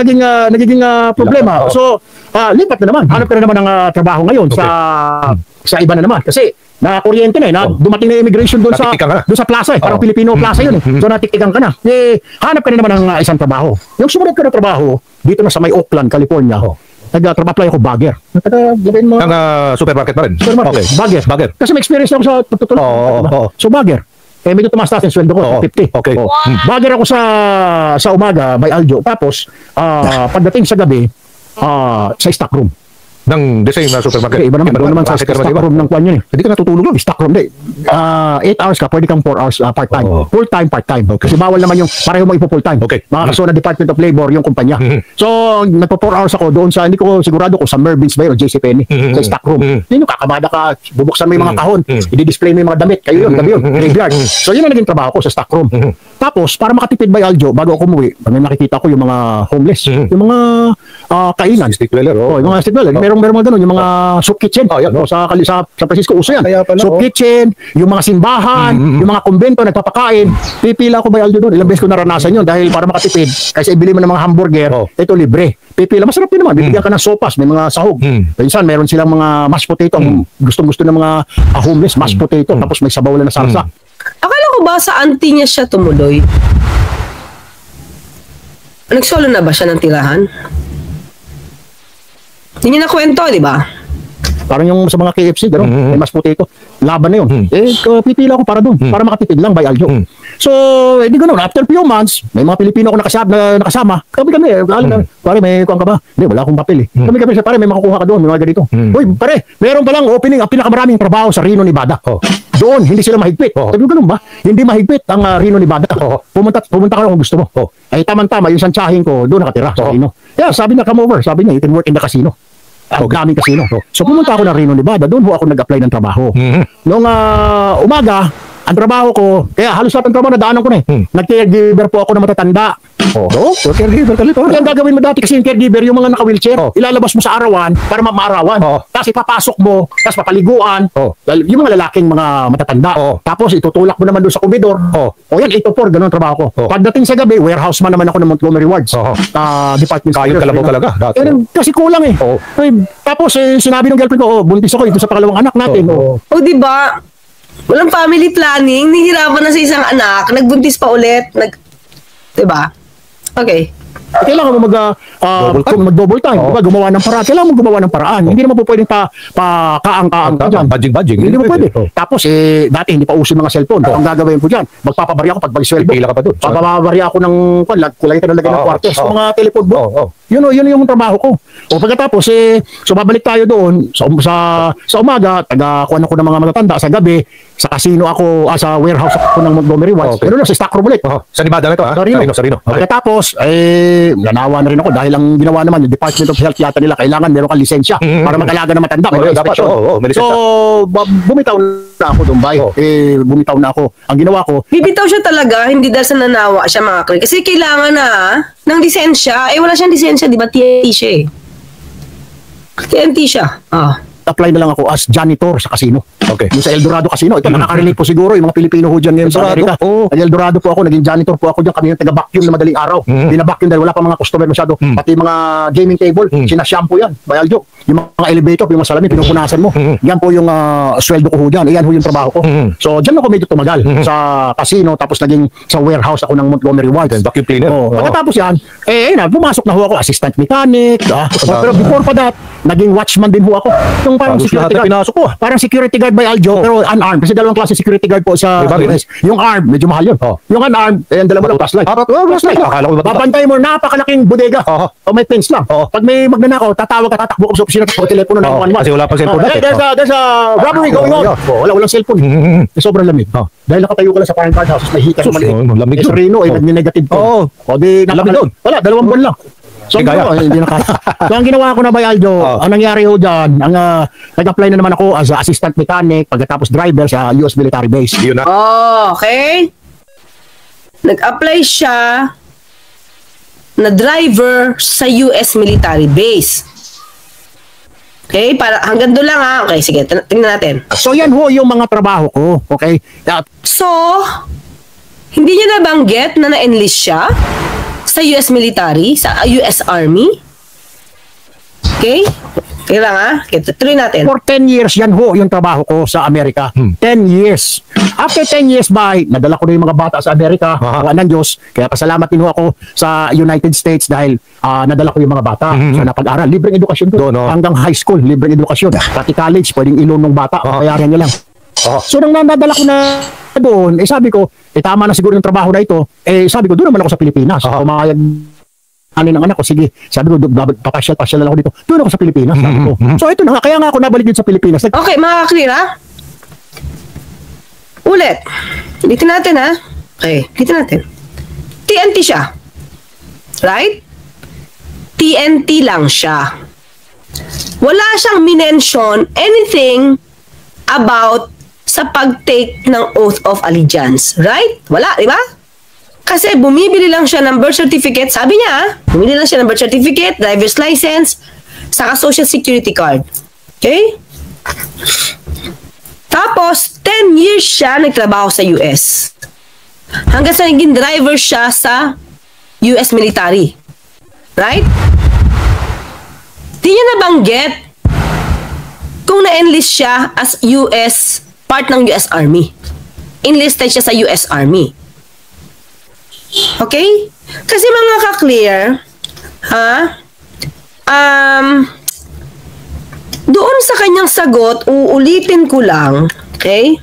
nagiging problema. So, lipat na naman. Hanap ka na naman ng trabaho ngayon sa iba na naman. Kasi nakakuryente na dumating na immigration doon sa plaza parang Filipino plaza yun So natitigan ka na. Hanap ka na naman ng isang trabaho. Yung sumunod ka na trabaho dito na sa may Oakland, California. Nag-apply ako bagger. Gawin mo. Ang supermarket pa rin? Supermarket. Okay. Bagger. Kasi may experience ako sa pagtutulong. So bagger. Medyo tumaas-taas yung sweldo ko, 50. Okay. Bagger ako sa umaga by Aljo. Tapos, pagdating sa gabi, sa stock room. Ng the same na supermarket? Okay, iba naman. Doon naman sa stock room ng kwan yun. Hindi ka natutulog lang? Stock room, hindi. 8 hours ka, pwede kang 4 hours part-time. Full-time, part-time. Kasi bawal naman yung pareho mo ipo-full-time. Okay. Mga kaso na Department of Labor, yung kumpanya. So, nagpo 4 hours ako doon sa, hindi ko sigurado kung sa Mervyn's ba yun o JCPenney, sa stock room. Yun yung kakamada ka, bubuksan mo yung mga kahon, i-display mo yung mga damit, kayo yun, gabi yun, graveyard. So, yun ang naging trabaho ko sa stock room. Tapos, para makatipid by Aljo, bago ako umuwi, may nakikita ko yung mga homeless, yung mga kainan. Stick dweller, Yung mga street dweller. Merong mga ganun, yung mga soup kitchen. Sa San Francisco, uso yan. Soup kitchen, yung mga simbahan, yung mga kumbento, nagpapakain. Pipila ko by Aljo doon. Ilang beses ko naranasan yun dahil para makatipid, kasi ibili mo ng mga hamburger, ito libre. Pipila, masarap din naman. Bibigyan ka ng sopas, may mga sahog. Minsan, meron silang mga mashed potato. Gustong-gusto ng mga homeless, mashed potato. Tapos may sabaw na sarsa. Akala ko ba sa auntie niya siya tumuloy? Nagsolo na ba siya ng tirahan? Hindi niya nakwento, di ba? Parang yung sa mga KFC, gano'n, may mashed potato. Laban na yun. Pipila ko para doon, para makatipid lang by Aljo. So, hindi gano'n. After few months, may mga Pilipino ako nakasama. Kami, pare, may kuha ka ba? Hindi, wala akong papel eh. Kami, pare, may makukuha ka doon, may mga ganito. Uy, pare, meron palang opening ang pinakamaraming trabaho sa Reno, Nevada. Doon, hindi sila mahigpit. Sabi ko, ganun ba? Hindi mahigpit ang Reno, Nevada. Pumunta ka lang kung gusto mo. Ay, tama-tama, yung santsahin ko, doon nakatira sa Reno. Yeah, sabi na, come over. Sabi niya, you can work in the casino. Ang daming casino. So pumunta ako ng Reno, Nevada. Doon ako nag-apply ng trabaho. Noong umaga, ang trabaho ko, kaya halos lahat ng trabaho nadaanan ko na eh. Nag-caregiver po ako ng matatanda. Caregiver ka Kaya ang gagawin mo dati kasi yung caregiver, yung mga naka-wheelchair, ilalabas mo sa arawan para maarawan. Tapos ipapasok mo, tapos papaliguan. Yung mga lalaking mga matatanda. Tapos itutulak mo naman doon sa komedor. O yan, 8 to 4, ganun ang trabaho ko. Pagdating sa gabi, warehouse man naman ako ng Montgomery Wards. Department Kayod kalabaw talaga. Kasi kulang eh. Tapos sinabi ng girlfriend ko, buntis ako ito sa pangalawang anak natin. O di ba? Walang family planning, nihirapan na sa isang anak, nagbuntis pa ulit, di ba? Okay. Kailangan mo mag-double time. Diba? Gumawa ng paraan. Kailangan mo gumawa ng paraan. Hindi naman po pwedeng kaang-kaang ka dyan. Badging. Hindi mo pwede. Tapos, dati hindi pa uso mga cellphone. Ang gagawin ko dyan, magpapabarya ako pag mag-sweldo. Pila ka pa doon. Papabarya ako ng kulay ka nalagay ng kwartes. Mga telepod mo. Yun yung trabaho ko. O pagkatapos, so babalik tayo doon sa umaga, taga-kuhan ako ng mga matatanda. Sa gabi, sa casino ako, sa warehouse ako ng Montgomery Wards. Pero sa stock room ulit. Sa Nevada na ito, ha? Sa Reno. Pagkatapos, nanawa na rin ako dahil ang ginawa naman, yung Department of Health yata nila, kailangan meron kang lisensya para mag-alaga ng matanda. So, bumitaw na ako doon, bumitaw na ako. Ang ginawa ko, Bibitaw siya talaga, hindi dahil sa nanawa siya mga klik. Kasi kailangan na ng lisensya. Wala siyang lisensya, di ba? TNT siya eh. TNT siya. Apply na lang ako as janitor sa casino. Okay. Yung sa El Dorado Casino, ito nakaka-relate po siguro yung mga Pilipino ho dyan ngayon sa Dorado? Amerika. Oo. Sa El Dorado po ako, naging janitor po ako dyan. Kami yung taga-vacuum na madaling araw. Bina-vacuum dahil wala pa mga customer masyado. Pati mga gaming table, sinashampoo yan. Bayaljo. Yung mga elevator, yung mga salamin, pinupunasan mo. Yan po yung sweldo ko ho dyan. Yan ho yung trabaho ko. So, dyan ako medyo tumagal sa casino. Tapos naging sa warehouse ako ng Montgomery Ward. Vacuum cleaner. Oh, Oo. pagkatapos yan, pumasok na ho ako, assistant mechanic. Pero before pa that, naging watchman din ho ako. Yung parang Halos security lahat na guard. pinasok ko. Parang security guard by Aljo, pero unarmed. Kasi dalawang klase security guard po sa May bagay. US. Yung armed, medyo mahal yun. Yung unarmed, dala mo lang flashlight. Flashlight. Akala ko ba? Babantay mo, napakalaking bodega. Oo. O may fence lang. Oo. Pag may magnanakaw, tatawag ka, tatakbo ka sa opisina, tapos telepono na Oo, 111. kasi wala pang cellphone dati. There's a robbery going on. Walang cellphone. Sobrang lamig. Dahil nakatayo ka lang sa parang guardhouse, may hika Sus, sa maliit. lamig Sa doon. Reno, Oo. nag-negative po. Oo. O di, Lamig doon. Wala, 2 buwan lang. So, Hindi kaya. hindi na kaya. So, ang ginawa ko na ba, Aljo, ang nangyari ho dyan, nag-apply na naman ako as a assistant mechanic, pagkatapos driver sa US military base. Yun na. Okay. Nag-apply siya na driver sa US military base. Okay, para hanggang doon lang ha. Okay, sige, tingnan natin. So, yan ho yung mga trabaho ko. Okay? So, hindi niya nabanggit na na-enlist siya sa US military, sa US Army. Okay? Tingnan lang ha. Okay, tuloy natin. For 10 years, yan ho yung trabaho ko sa Amerika. 10 years. After 10 years, nadala ko na yung mga bata sa Amerika, gawa ng Diyos. Kaya pasalamat din ho ako sa United States dahil nadala ko yung mga bata sa napag-aral. Libreng edukasyon doon. Hanggang high school, libreng edukasyon. Pati college, pwedeng ilon ng bata. Bayaran nyo lang. So, nang nadala ko na doon, sabi ko, tama na siguro yung trabaho na ito. Sabi ko, doon naman ako sa Pilipinas. Pumayag ng anak ko, sige. Sabi ko, papasyal na lang ako dito. Doon ako sa Pilipinas. Sabi ko. So, ito na nga. Kaya nga ako nabalik dito sa Pilipinas. Okay, makaka-clear ha? Ulit. Ulitin natin ha. Okay, ulitin natin. TNT siya. Right? TNT lang siya. Wala siyang minention anything about sa pag-take ng oath of allegiance. Right? Wala, di ba? Kasi bumibili lang siya ng birth certificate. Sabi niya, bumibili lang siya ng birth certificate, driver's license, saka social security card. Okay? Tapos, 10 years siya nagtrabaho sa US. Hanggang sa naging driver siya sa US military. Right? Di niya nabanggit kung na-enlist siya as US, part ng US Army. Enlisted siya sa US Army. Okay? Kasi mga ka-clear, doon sa kanyang sagot, uulitin ko lang, okay?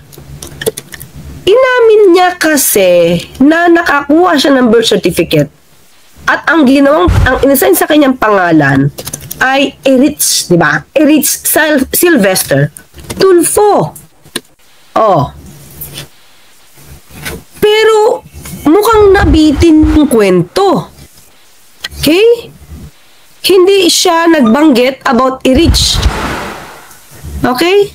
Inamin niya kasi na nakakuha siya ng birth certificate at ang inassign sa kanyang pangalan ay Erich, di ba? Erich Sylvester Tulfo. Pero mukhang nabitin yung kwento. Okay? Hindi siya nagbanggit about Erich. Okay?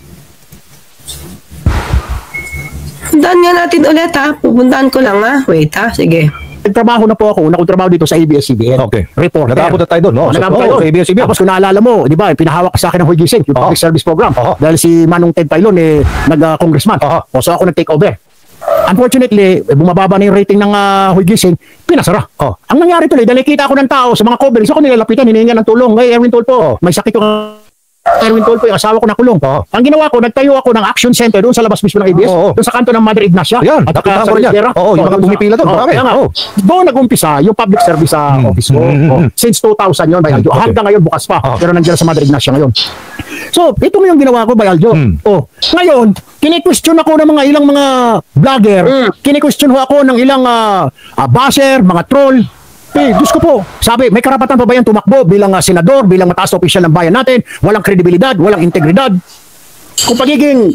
Puntahan nga natin ulit ha. Pupuntahan ko lang ha. Wait ha. Sige. Nagtrabaho na po ako. Una kong trabaho dito sa ABS-CBN. Okay. Reporter. Nag-aapunta tayo doon, no? Nag-aapunta tayo doon. Sa ABS-CBN. Tapos kung naalala mo, di ba, pinahawak sa akin ng Huy Gising, yung public service program. Dahil si Manong Ted Pailon, nag-congressman. So ako nag-take over. Unfortunately, bumababa na yung rating ng Huy Gising, pinasara. Ang nangyari tuloy, dahil kita ako ng tao sa mga coverings, ako nilalapitan, hinihingan ng tulong. Hey, Erwin Tulfo, may sakit yung Erwin Tulfo, yung asawa ko nakulong. Ang ginawa ko, nagtayo ako ng action center doon sa labas mismo ng ABS, doon sa kanto ng Mother Ignacia. Yan, at nakita sa ko rin yan. Rivera. Yung mga bumipila doon, marami. Doon nag-umpisa yung public service sa office ko. Since 2000 yun, Bayaljo. Hanggang ngayon, bukas pa. Pero nandiyan sa Mother Ignacia ngayon. So, ito mo yung ginawa ko, Bayaljo. Ngayon, kini-question ako ng mga ilang mga vlogger. Kini-question ako ng ilang basher, mga troll. Diyos ko po, sabi, may karapatan pa ba yan tumakbo bilang senador, bilang mataas na opisyal ng bayan natin, walang kredibilidad, walang integridad. Kung pagiging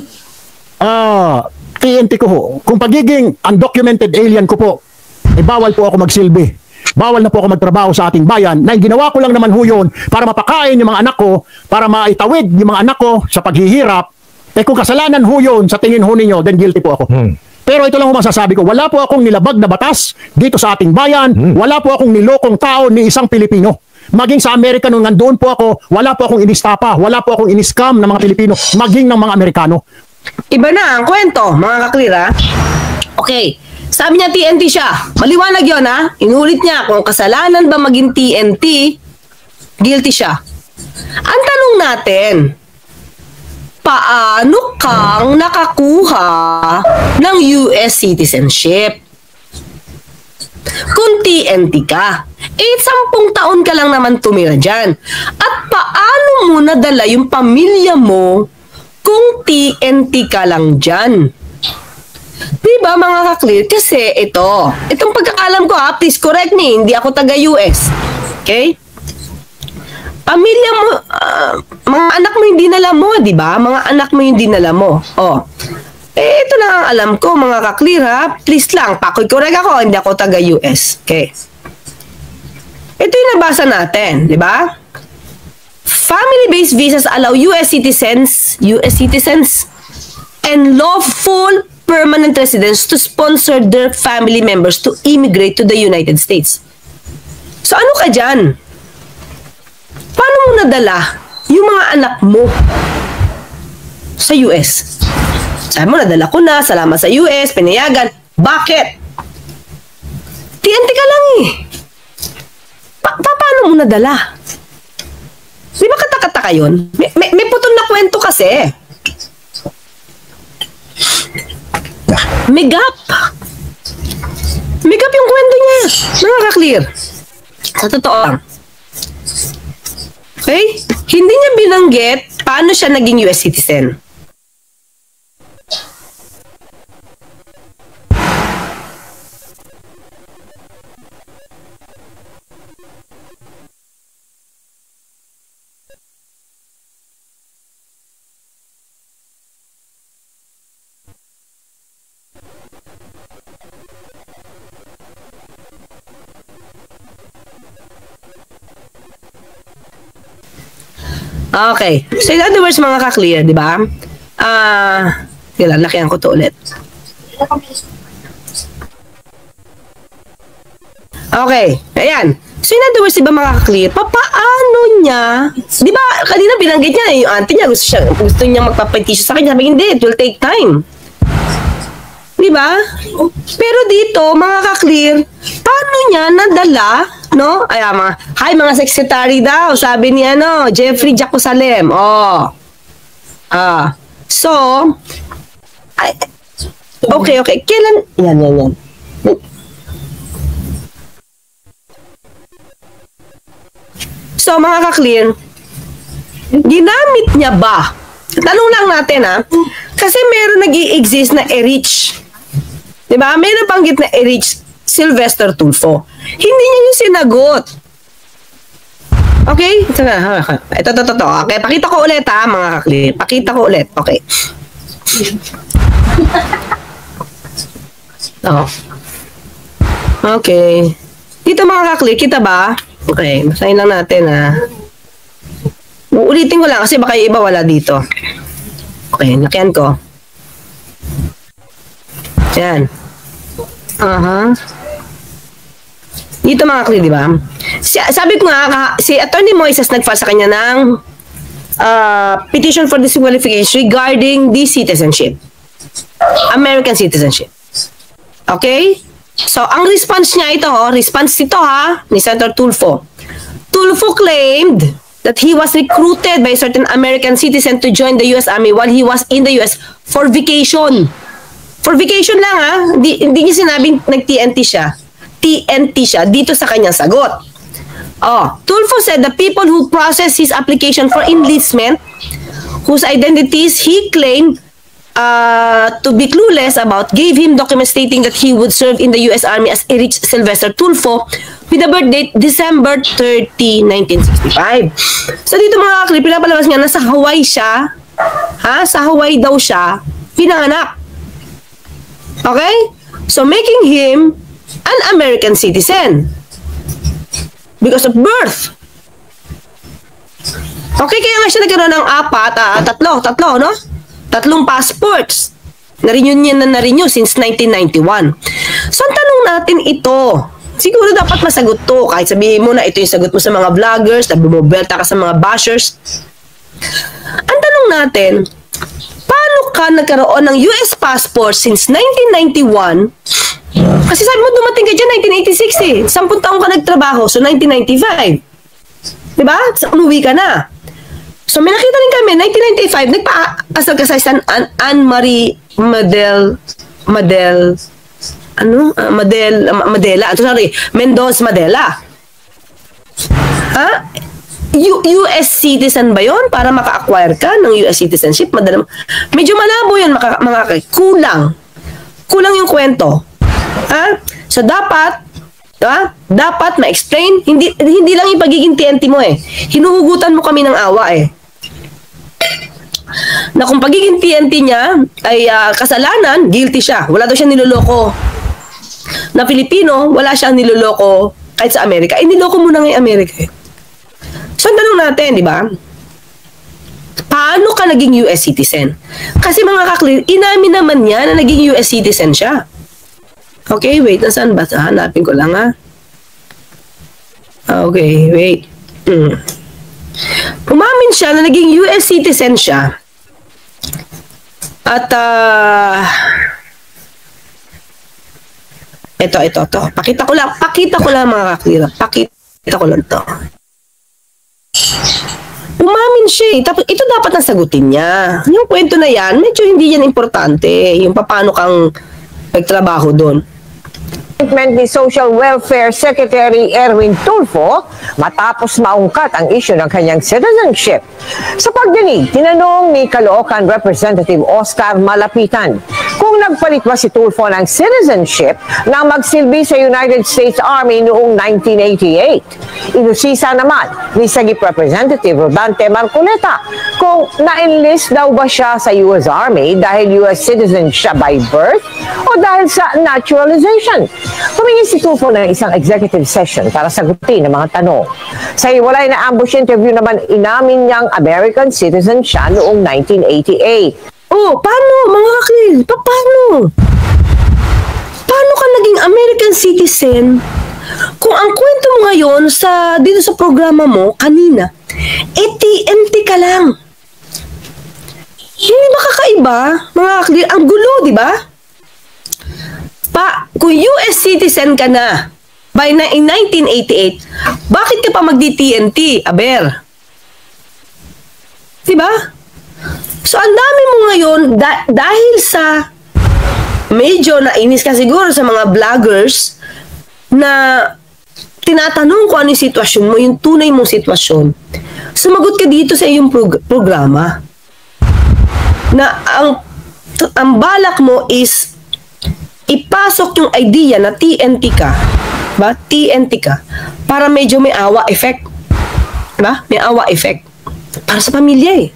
TNT ko ho, kung pagiging undocumented alien ko po, bawal po ako magsilbi. Bawal na po ako magtrabaho sa ating bayan, na ginawa ko lang naman ho yun para mapakain yung mga anak ko, para maitawid yung mga anak ko sa paghihirap. Kung kasalanan ho yun sa tingin ho ninyo, then guilty po ako. Pero ito lang ho masasabi ko, wala po akong nilabag na batas dito sa ating bayan, wala po akong nilokong tao ni isang Pilipino. Maging sa Amerika nung nandoon po ako, wala po akong inistapa, wala po akong iniscam ng mga Pilipino, maging ng mga Amerikano. Iba na ang kwento, mga kaklir, ha? Okay. Sabi niya TNT siya. Maliwanag yun, ha? Inulit niya kung kasalanan ba maging TNT, guilty siya. Ang tanong natin, paano kang nakakuha ng US citizenship? Kung TNT ka, 10 taon ka lang naman tumira dyan. At paano mo nadala yung pamilya mo kung TNT ka lang dyan? Diba mga kaklir? Kasi itong pagkakalam ko, ha, please correct me, hindi ako taga-US. Okay? Pamilya mo, mga anak mo yung dinala mo, di ba? Mga anak mo yung dinala mo. Oh. Ito lang ang alam ko, mga kaklir, ha? Please lang, pakoy-correct ako, hindi ako taga-US. Okay. Ito yung nabasa natin, di ba? Family-based visas allow US citizens, and lawful permanent residents to sponsor their family members to immigrate to the United States. So ano ka dyan? Paano mo nadala yung mga anak mo sa US? Sabi mo, nadala ko na, salamat sa US, pinayagan. Bakit? TNT ka lang eh. Paano mo nadala? Di ba katakataka yun? May putol na kwento kasi. May gap. May gap yung kwento niya. Nakaka-clear. Sa totoo lang. Okay? Hindi niya binanggit paano siya naging US citizen. Okay. So, in other words, mga ka-clear, di ba? Lakihan ko to ulit. Okay. Ayan. So, in other words, di ba mga ka-clear, paano niya, di ba, kanina binanggit niya, yung auntie niya, gusto niya magpapetisyon sa kanya, sabi, hindi, it will take time. Di ba? Pero dito, mga ka-clear, paano niya nadala, no? Ay, mga secretary daw, sabi ni Jeffrey Jacusalem. Oh. So, okay. Kailan? Yan. So, mga ka-clear, ginamit niya ba? Tanong lang natin, kasi meron nag-i-exist na e-reach. Diba? May nabanggit na e-reach Sylvester Tulfo. Hindi niya yung sinagot. Okay? Ito. Okay, pakita ko ulit mga kakli. Pakita ko ulit. Okay. Okay. Dito mga kakli, kita ba? Okay, basahin lang natin Uulitin ko lang kasi baka yung iba wala dito. Okay, nakian ko. Yan. Dito mga kakli, di ba? Sabi ko nga, si Attorney Moises nag-file sa kanya ng petition for disqualification regarding the citizenship. American citizenship. Okay? So, ang response niya response nito ni Senator Tulfo. Tulfo claimed that he was recruited by a certain American citizen to join the US Army while he was in the US for vacation. For vacation lang hindi niya sinabing nag-TNT siya. TNT siya dito sa kanyang sagot. Tulfo said the people who processed his application for enlistment, whose identities he claimed to be clueless about, gave him documents stating that he would serve in the US Army as e-reach Sylvester Tulfo with the birth date December 30, 1965. So dito mga kakli, pinapalabas niya na sa Hawaii siya, sa Hawaii daw siya pinanganak. Okay? So making him an American citizen because of birth. Okay, kaya nga siya nagkaroon ng tatlo, no? 3 passports. Na-renew niya since 1991. So, ang tanong natin ito, siguro dapat masagot to. Kahit sabihin mo na ito yung sagot mo sa mga vloggers, na bumubelta ka sa mga bashers. Ang tanong natin, paano ka nagkaroon ng US passport since 1991? Kasi sabi mo dumating ka dyan 1986 eh. 10 taong ka nagtrabaho, so 1995. Diba? Umuwi ka na. So may nakita rin kami, 1995, nagpa-asal ka sa San Anne-Marie Mendoza Madela. Ha? US citizen ba yon para maka-acquire ka ng US citizenship? Medyo malabo yun, kulang yung kwento. Ha? So dapat ma-explain, hindi lang yung pagiging TNT mo eh. Hinuhugutan mo kami ng awa eh. Na kung pagiging TNT niya ay kasalanan, guilty siya. Wala daw siya niloloko. Na Pilipino, wala siyang niloloko kahit sa Amerika. Niloko mo na nga yung Amerika eh. So, ang tanong natin, di ba? Paano ka naging US citizen? Kasi mga kaklir, inamin naman niya na naging US citizen siya. Okay, wait. Nasaan ba? Hanapin ko lang, ha? Okay, wait. Umamin siya na naging US citizen siya. At, ito. Pakita ko lang mga kaklir. Pakita ko lang to. Umamin siya eh. Tapos, ito dapat nasagutin niya. Yung kwento na yan, medyo hindi yan importante. Yung paano kang nagtrabaho doon. Ni Social Welfare Secretary Erwin Tulfo matapos maungkat ang issue ng kanyang citizenship. Sa pagdinig, tinanong ni Caloocan Representative Oscar Malapitan kung nagpalit ba si Tulfo ng citizenship nang magsilbi sa United States Army noong 1988. Inusisa naman ni Sagip Representative Rodante Marcoleta kung na-enlist daw ba siya sa US Army dahil US citizen siya by birth o dahil sa naturalization. Humingi si Tulfo ng isang executive session para sagutin ang mga tanong. Sa hiwalay na ambush interview naman, inamin niyang American citizen siya noong 1988. Oh, paano mga kakil? Paano? Paano ka naging American citizen kung ang kwento mo ngayon dito sa programa mo kanina, TNT ka lang? Hindi ba kakaiba, mga kakil? Ang gulo, di ba? Kung US citizen ka na by 1988, bakit ka pa magdi-TNT, aber? Diba? So, ang dami mo ngayon, dahil sa medyo nainis ka siguro sa mga vloggers na tinatanong kung ano yung sitwasyon mo, yung tunay mong sitwasyon, sumagot ka dito sa iyong programa na ang balak mo is ipasok yung idea na TNT ka, ba? TNT ka, para medyo may awa effect. Ba? May awa effect. Para sa pamilya eh.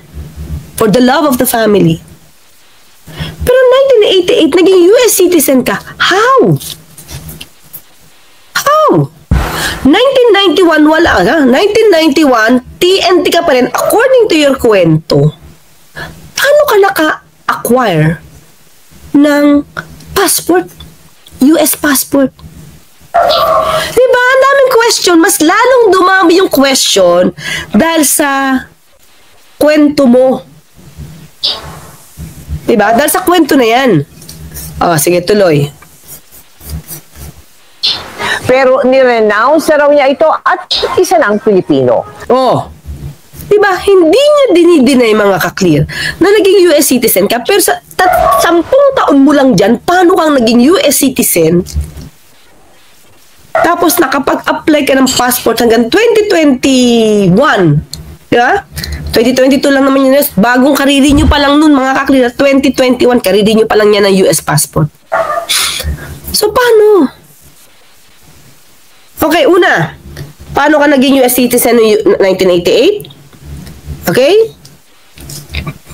For the love of the family. Pero 1988, naging US citizen ka. How? 1991, wala ka. 1991, TNT ka pa rin. According to your kwento, paano ka naka-acquire ng passport, US passport? Diba? Ang daming question. Mas lalong dumami yung question dahil sa kwento mo. Diba? Dahil sa kwento na yan. Sige, tuloy. Pero nirenounce na raw niya ito at isa ng Pilipino. Diba? Hindi niya dinidinay mga kaklir na naging US citizen ka, pero sa 10 taon mo lang dyan, paano kang naging US citizen? Tapos nakapag-apply ka ng passport hanggang 2021. Diba? 2022 lang naman yun. Bagong kariri nyo pa lang nun mga kaklir. 2021, kariri nyo pa lang yan ng US passport. So, paano? Okay, una. Paano ka naging US citizen noong 1988? Okay?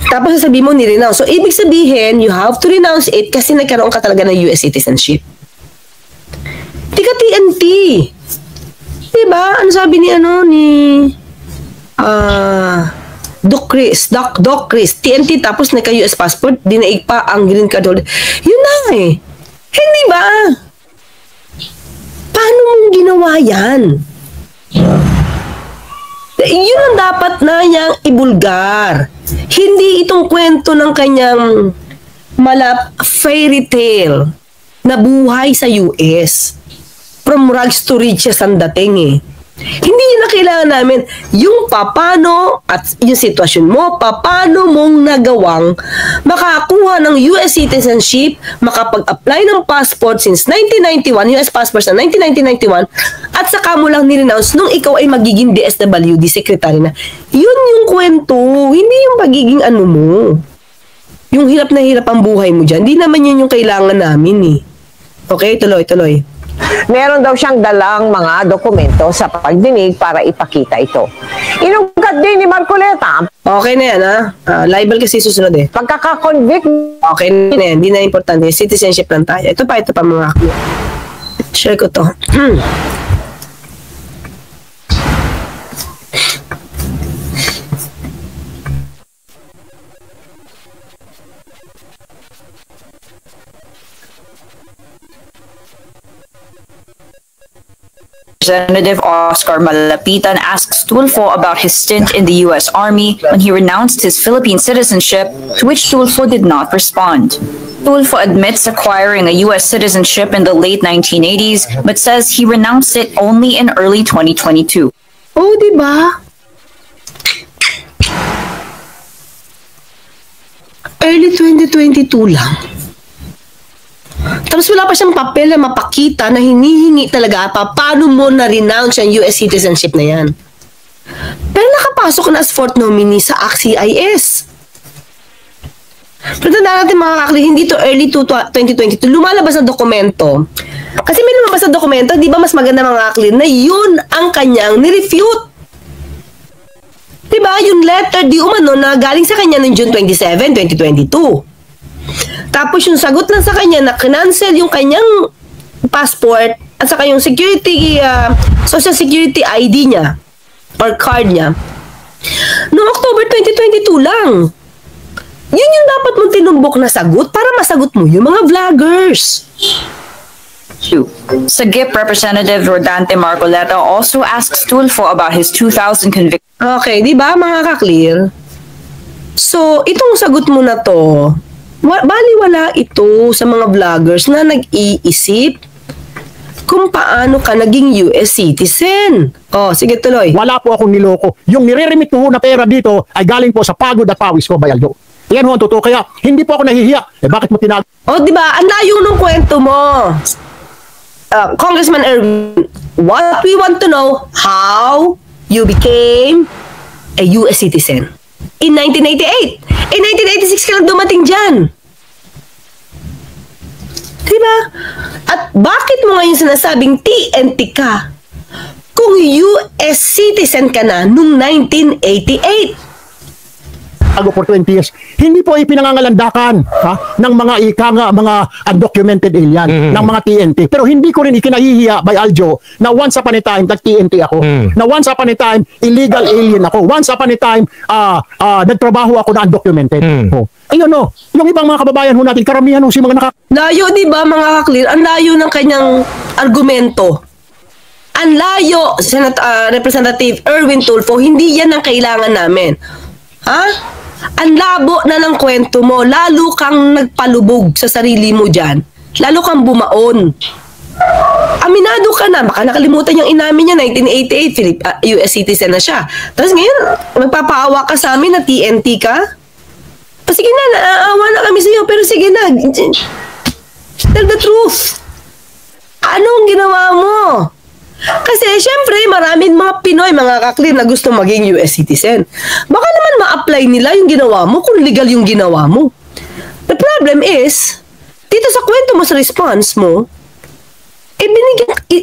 Tapos sasabihin mo ni-renounce. So, ibig sabihin, you have to renounce it kasi nagkaroon ka talaga ng US citizenship. Di ka TNT. Diba? Ano sabi ni Doc Chris, TNT tapos nagka-US passport, dinaig pa ang green card holder. Yun na eh. Hindi ba? Paano mong ginawa yan? Yun ang dapat na niyang ibulgar. Hindi itong kwento ng kanyang fairy tale na buhay sa US. From rags to riches ang dating eh. Hindi yun na kailangan namin. Yung papano at yung sitwasyon mo, papano mong nagawang makakuha ng US citizenship, makapag-apply ng passport since 1991, US passport sa 1991, at saka mo lang nirenounce nung ikaw ay magiging DSWD secretary na. Yun yung kwento, hindi yung pagiging ano mo. Yung hirap na hirap ang buhay mo dyan, hindi naman yun yung kailangan namin eh. Okay, tuloy. Meron daw siyang dalang mga dokumento sa pagdinig para ipakita ito. Inugat din ni Marcoleta Okay na yan ha. Libel kasi susunod eh. pagkakakonvict Okay na yan. Hindi na importante. Citizenship lang tayo. Ito pa mga kakli. Share ko to. Representative Oscar Malapitan asks Tulfo about his stint in the U.S. Army when he renounced his Philippine citizenship, to which Tulfo did not respond. Tulfo admits acquiring a U.S. citizenship in the late 1980s, but says he renounced it only in early 2022. Oh, di ba? Early 2022 lang. Tapos wala pa siyang papel na mapakita na hinihingi talaga paano mo na-renounce yung US citizenship na yan. Pero nakapasok na as fourth nominee sa ACT-CIS. Pero tandaan natin mga kakli, hindi to early 2022. Lumalabas na dokumento. Kasi may lumabas na dokumento, di ba mas maganda mga kakli, na yun ang kanyang nirefute. Di ba? Yung letter di umano na galing sa kanya noong June 27, 2022. Tapos yung sagot lang sa kanya na cancel yung kanyang passport at saka yung social security ID niya or card niya noong October 2022 lang. Yun yung dapat mong tinumbok na sagot para masagot mo yung mga vloggers. Sagip Representative Rodante Marcoleta also asks Tulfo about his 2000 conviction. Okay, di ba mga ka-clear? So, itong sagot mo na to, baliwala ito sa mga vloggers na nag-iisip kung paano ka naging US citizen. Oh, sige tuloy. Wala po akong niloko. Yung nire-remit ko na pera dito ay galing po sa pagod at pawis ko, Bayaldo. Yan ho ang totoo. Kaya hindi po ako nahihiya. Bakit mo tinag... Oh, di ba? Ang layo nung kwento mo. Congressman Erwin, what we want to know, how you became a US citizen. In 1988. In 1986 ka lang dumating dyan. Diba? At bakit mo ngayon sinasabing TNT ka kung US citizen ka na noong 1988? Ako for 20 years, hindi po ipinangangalandakan ng mga mga undocumented alien, ng mga TNT. Pero hindi ko rin ikinahihiya by Aljo na once upon a time, nag-TNT ako. Na once upon a time, illegal alien ako. Once upon a time, nagtrabaho ako na undocumented. Ayun no, yung ibang mga kababayan ho natin, karamihan ho si mga Layo, di ba mga ka-clear? Ang layo ng kanyang argumento. Ang layo, Representative Erwin Tulfo, hindi yan ang kailangan namin. Ha? Ang labo na ng kwento mo, lalo kang nagpalubog sa sarili mo dyan. Lalo kang bumaon. Aminado ka na, baka nakalimutan yung inamin niya, 1988, US citizen na siya. Tapos ngayon, magpapaawa ka sa amin na TNT ka? Sige na, naaawa na kami sa iyo, pero sige na. Tell the truth. Anong ginawa mo? Kasi syempre maraming mga Pinoy, mga kaklir na gusto maging US citizen. Baka naman ma-apply nila yung ginawa mo kung legal yung ginawa mo. The problem is, dito sa kwento mo sa response mo,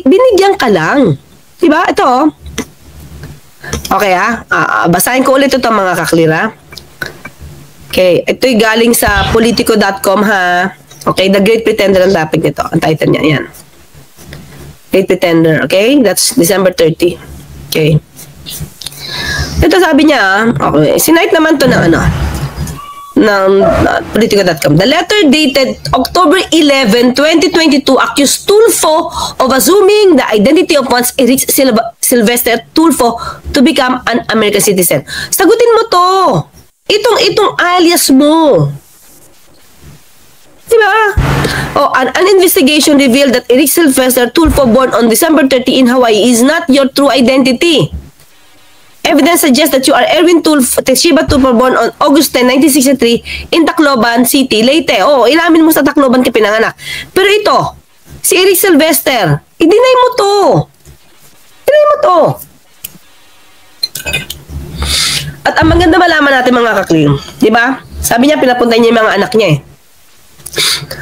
binigyan ka lang. Diba? Ito. Okay basahin ko ulit ito mga kaklir Okay, ito'y galing sa politico.com ha. Okay, The Great Pretender ang topic nito. Ang title niya, yan. Great Pretender, okay? That's December 30. Okay. Ito sabi niya, okay, sinight naman to na Politica.com. The letter dated October 11, 2022 accused Tulfo of assuming the identity of once Eric Sylvester Tulfo to become an American citizen. Sagutin mo to. Itong alias mo. Diba? Oh, an investigation revealed that Eric Sylvester Tulfo, born on December 30 in Hawaii, is not your true identity. Evidence suggests that you are Erwin Teshiba Tulfo, born on August 10, 1963 in Tacloban City, Leyte. Oh, ilamin mo sa Tacloban ka pinanganak. Pero ito, si Eric Sylvester, i-deny mo to. Deny mo to. At ang maganda malaman natin mga kakling, di ba? Sabi niya, pinapunta niya yung mga anak niya eh.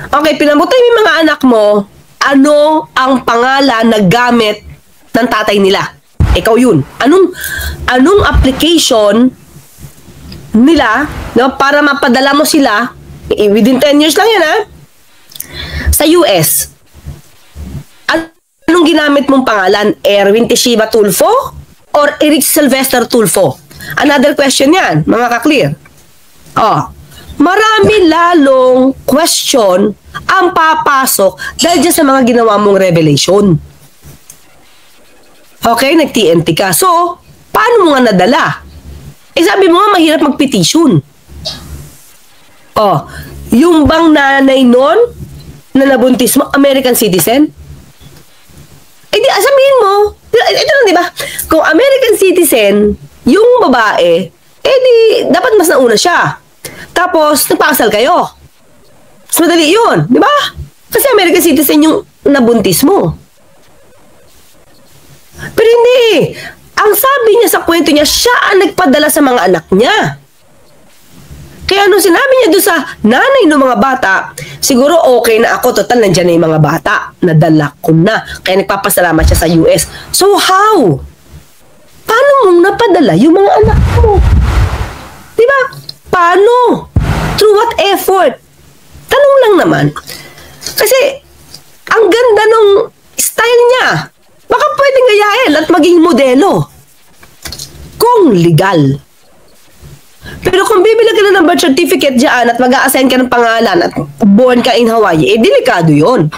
Okay, pinapunta yung mga anak mo, ano ang pangalan na gamit ng tatay nila? Ikaw yun. Anong application nila, no, para mapadala mo sila, within 10 years lang yan ha, sa US. Anong ginamit mong pangalan? Erwin Teshiba Tulfo or Eric Sylvester Tulfo? Another question yan, mga ka-clear. Oh, marami lalong question ang papasok dahil dyan sa mga ginawa mong revelation. Okay, nag-TNT ka. So, paano mo nga nadala? Eh sabi mo nga, mahirap mag-petition. Oh, yung bang nanay nun na nabuntis mo, American citizen? Eh di, sabihin mo, ito lang di ba? Kung American citizen, yung babae, eh di, dapat mas nauna siya. Tapos, nagpakasal kayo. Mas madali yun, di ba? Kasi American citizen yung nabuntis mo. Pero hindi. Ang sabi niya sa kwento niya, siya ang nagpadala sa mga anak niya. Kaya nung sinabi niya doon sa nanay ng mga bata, siguro okay na ako, total nandiyan na yung mga bata. Nadala ko na. Kaya nagpapasalamat siya sa US. So how? Paano mong napadala yung mga anak mo? Diba? Paano? Through what effort? Tanong lang naman. Kasi, ang ganda nung style niya. Baka pwedeng gayahin at maging modelo. Kung legal. Pero kung bibili ka na ng birth certificate dyan at mag-a-assign ka ng pangalan at born ka in Hawaii, eh delikado yun.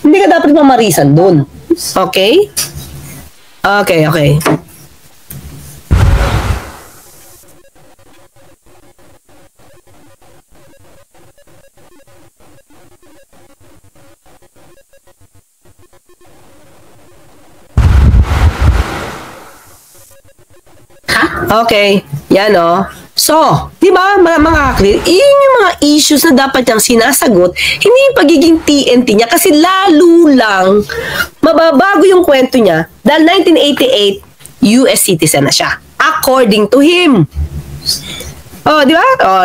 Hindi ka dapat mamarisan dun. Okay? Okay. Okay, yan o. So, di ba mga clear, yun yung mga issues na dapat niyang sinasagot, hindi yung pagiging TNT niya kasi lalo lang mababago yung kwento niya dahil 1988, US citizen na siya. According to him. Oh, di ba? Oh,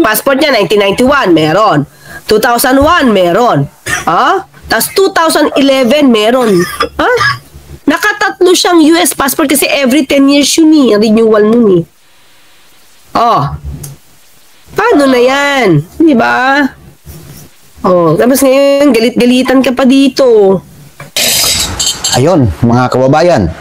passport niya 1991, meron. 2001, meron. Tapos 2011, meron. Nakatatlo siyang US passport kasi every 10 years yun eh, renewal nun eh. Oh. Paano na yan? Di ba? Oh, tapos ngayon, galit-galitan ka pa dito. Ayun, mga kababayan,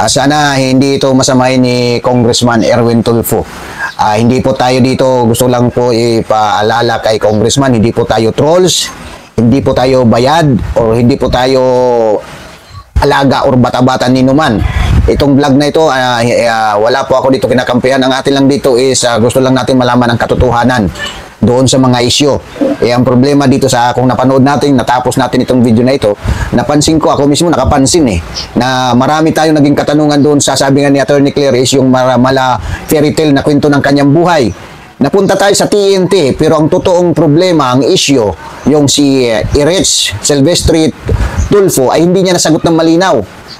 sana hindi ito masamahin ni Congressman Erwin Tulfo. Hindi po tayo dito, gusto lang po ipaalala kay Congressman, hindi po tayo trolls, hindi po tayo bayad, o hindi po tayo alaga or bata-bata ni numan. Itong vlog na ito, wala po ako dito kinakampihan. Ang atin lang dito is gusto lang natin malaman ang katotohanan doon sa mga isyo. Ang problema dito sa kung napanood natin, natapos natin itong video na ito, napansin ko, ako mismo nakapansin na marami tayong naging katanungan doon sa sabi nga ni Attorney Claire is yung mala fairy tale na kwento ng kanyang buhay. Napunta tayo sa TNT, pero ang totoong problema, ang issue, yung si Erich Sylvester Tulfo ay hindi niya nasagot ng malinaw.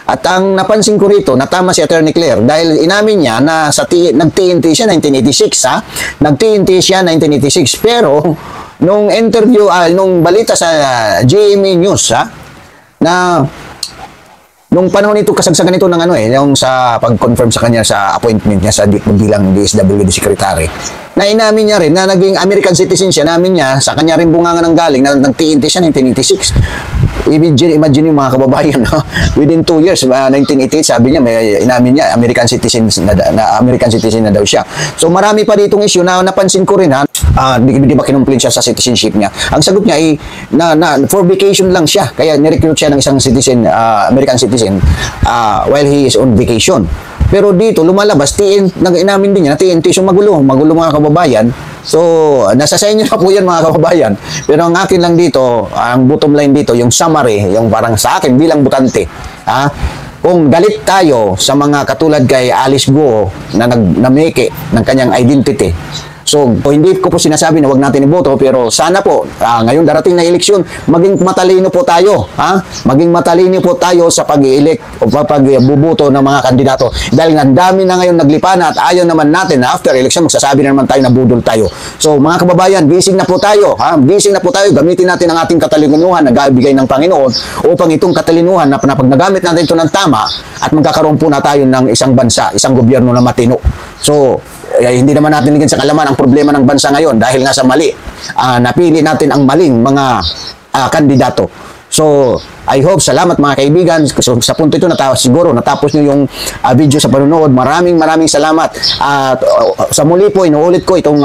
At ang napansin ko rito, natama si Attorney Claire dahil inamin niya na nag-TNT siya 1986, nag-TNT siya 1986, pero nung interview, nung balita sa GMA News, na nung panahon nito, kasagsagan nito ng yung sa pag-confirm sa kanya sa appointment niya sa bilang DSWD Secretary, na inamin niya rin na naging American citizen siya, namin niya, sa kanya rin bunga ng galing na nag-TNT siya 1986. Imagine yung mga kababayan, no? Within 2 years, 1988, sabi niya, may inamin niya, American citizen na daw siya. So marami pa ditong issue na napansin ko rin, ha? Di ba kinumplain siya sa citizenship niya? Ang sagot niya ay, for vacation lang siya. Kaya nirecruit siya ng isang citizen, American citizen, while he is on vacation. Pero dito, lumalabas, inamin din niya na TNT. So magulo mga kababayan. So, nasa sa inyo na po yan mga kababayan. Pero ang akin lang dito, ang bottom line dito, yung summary, yung parang sa akin bilang butante, kung galit tayo sa mga katulad kay Alice Guo na nameke ng kanyang identity, so, hindi ko po sinasabi na wag natin iboto, pero sana po, ngayon darating na eleksyon, maging matalino po tayo. Maging matalino po tayo sa pag-i-elect o pagbuboto ng mga kandidato. Dahil ang dami na ngayon naglipana at ayaw naman natin na after election, magsasabi na naman tayo na budol tayo. So, mga kababayan, gising na po tayo. Gising na po tayo. Gamitin natin ang ating katalinuhan na bigay ng Panginoon upang itong katalinuhan na pag nagamit natin ito ng tama at magkakaroon po na tayo ng isang bansa, isang gobyerno na matino. So, hindi naman natin ligyan sa kalaman ang problema ng bansa ngayon dahil nga sa mali. Napili natin ang maling mga kandidato. So, I hope, salamat mga kaibigan. So, sa punto ito, siguro natapos nyo yung video sa panonood. Maraming salamat. At sa muli po, inuulit ko itong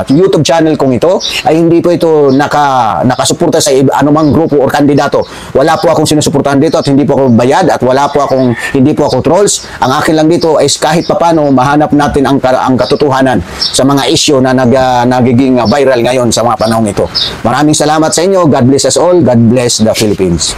YouTube channel kong ito ay hindi po ito nakasuporta sa anumang grupo o kandidato. Wala po akong sinusuportahan dito at hindi po ako bayad at hindi po ako trolls. Ang akin lang dito ay kahit papano mahanap natin ang katotohanan sa mga issue na nagiging viral ngayon sa mga panahong ito. Maraming salamat sa inyo. God bless us all. God bless the Philippines.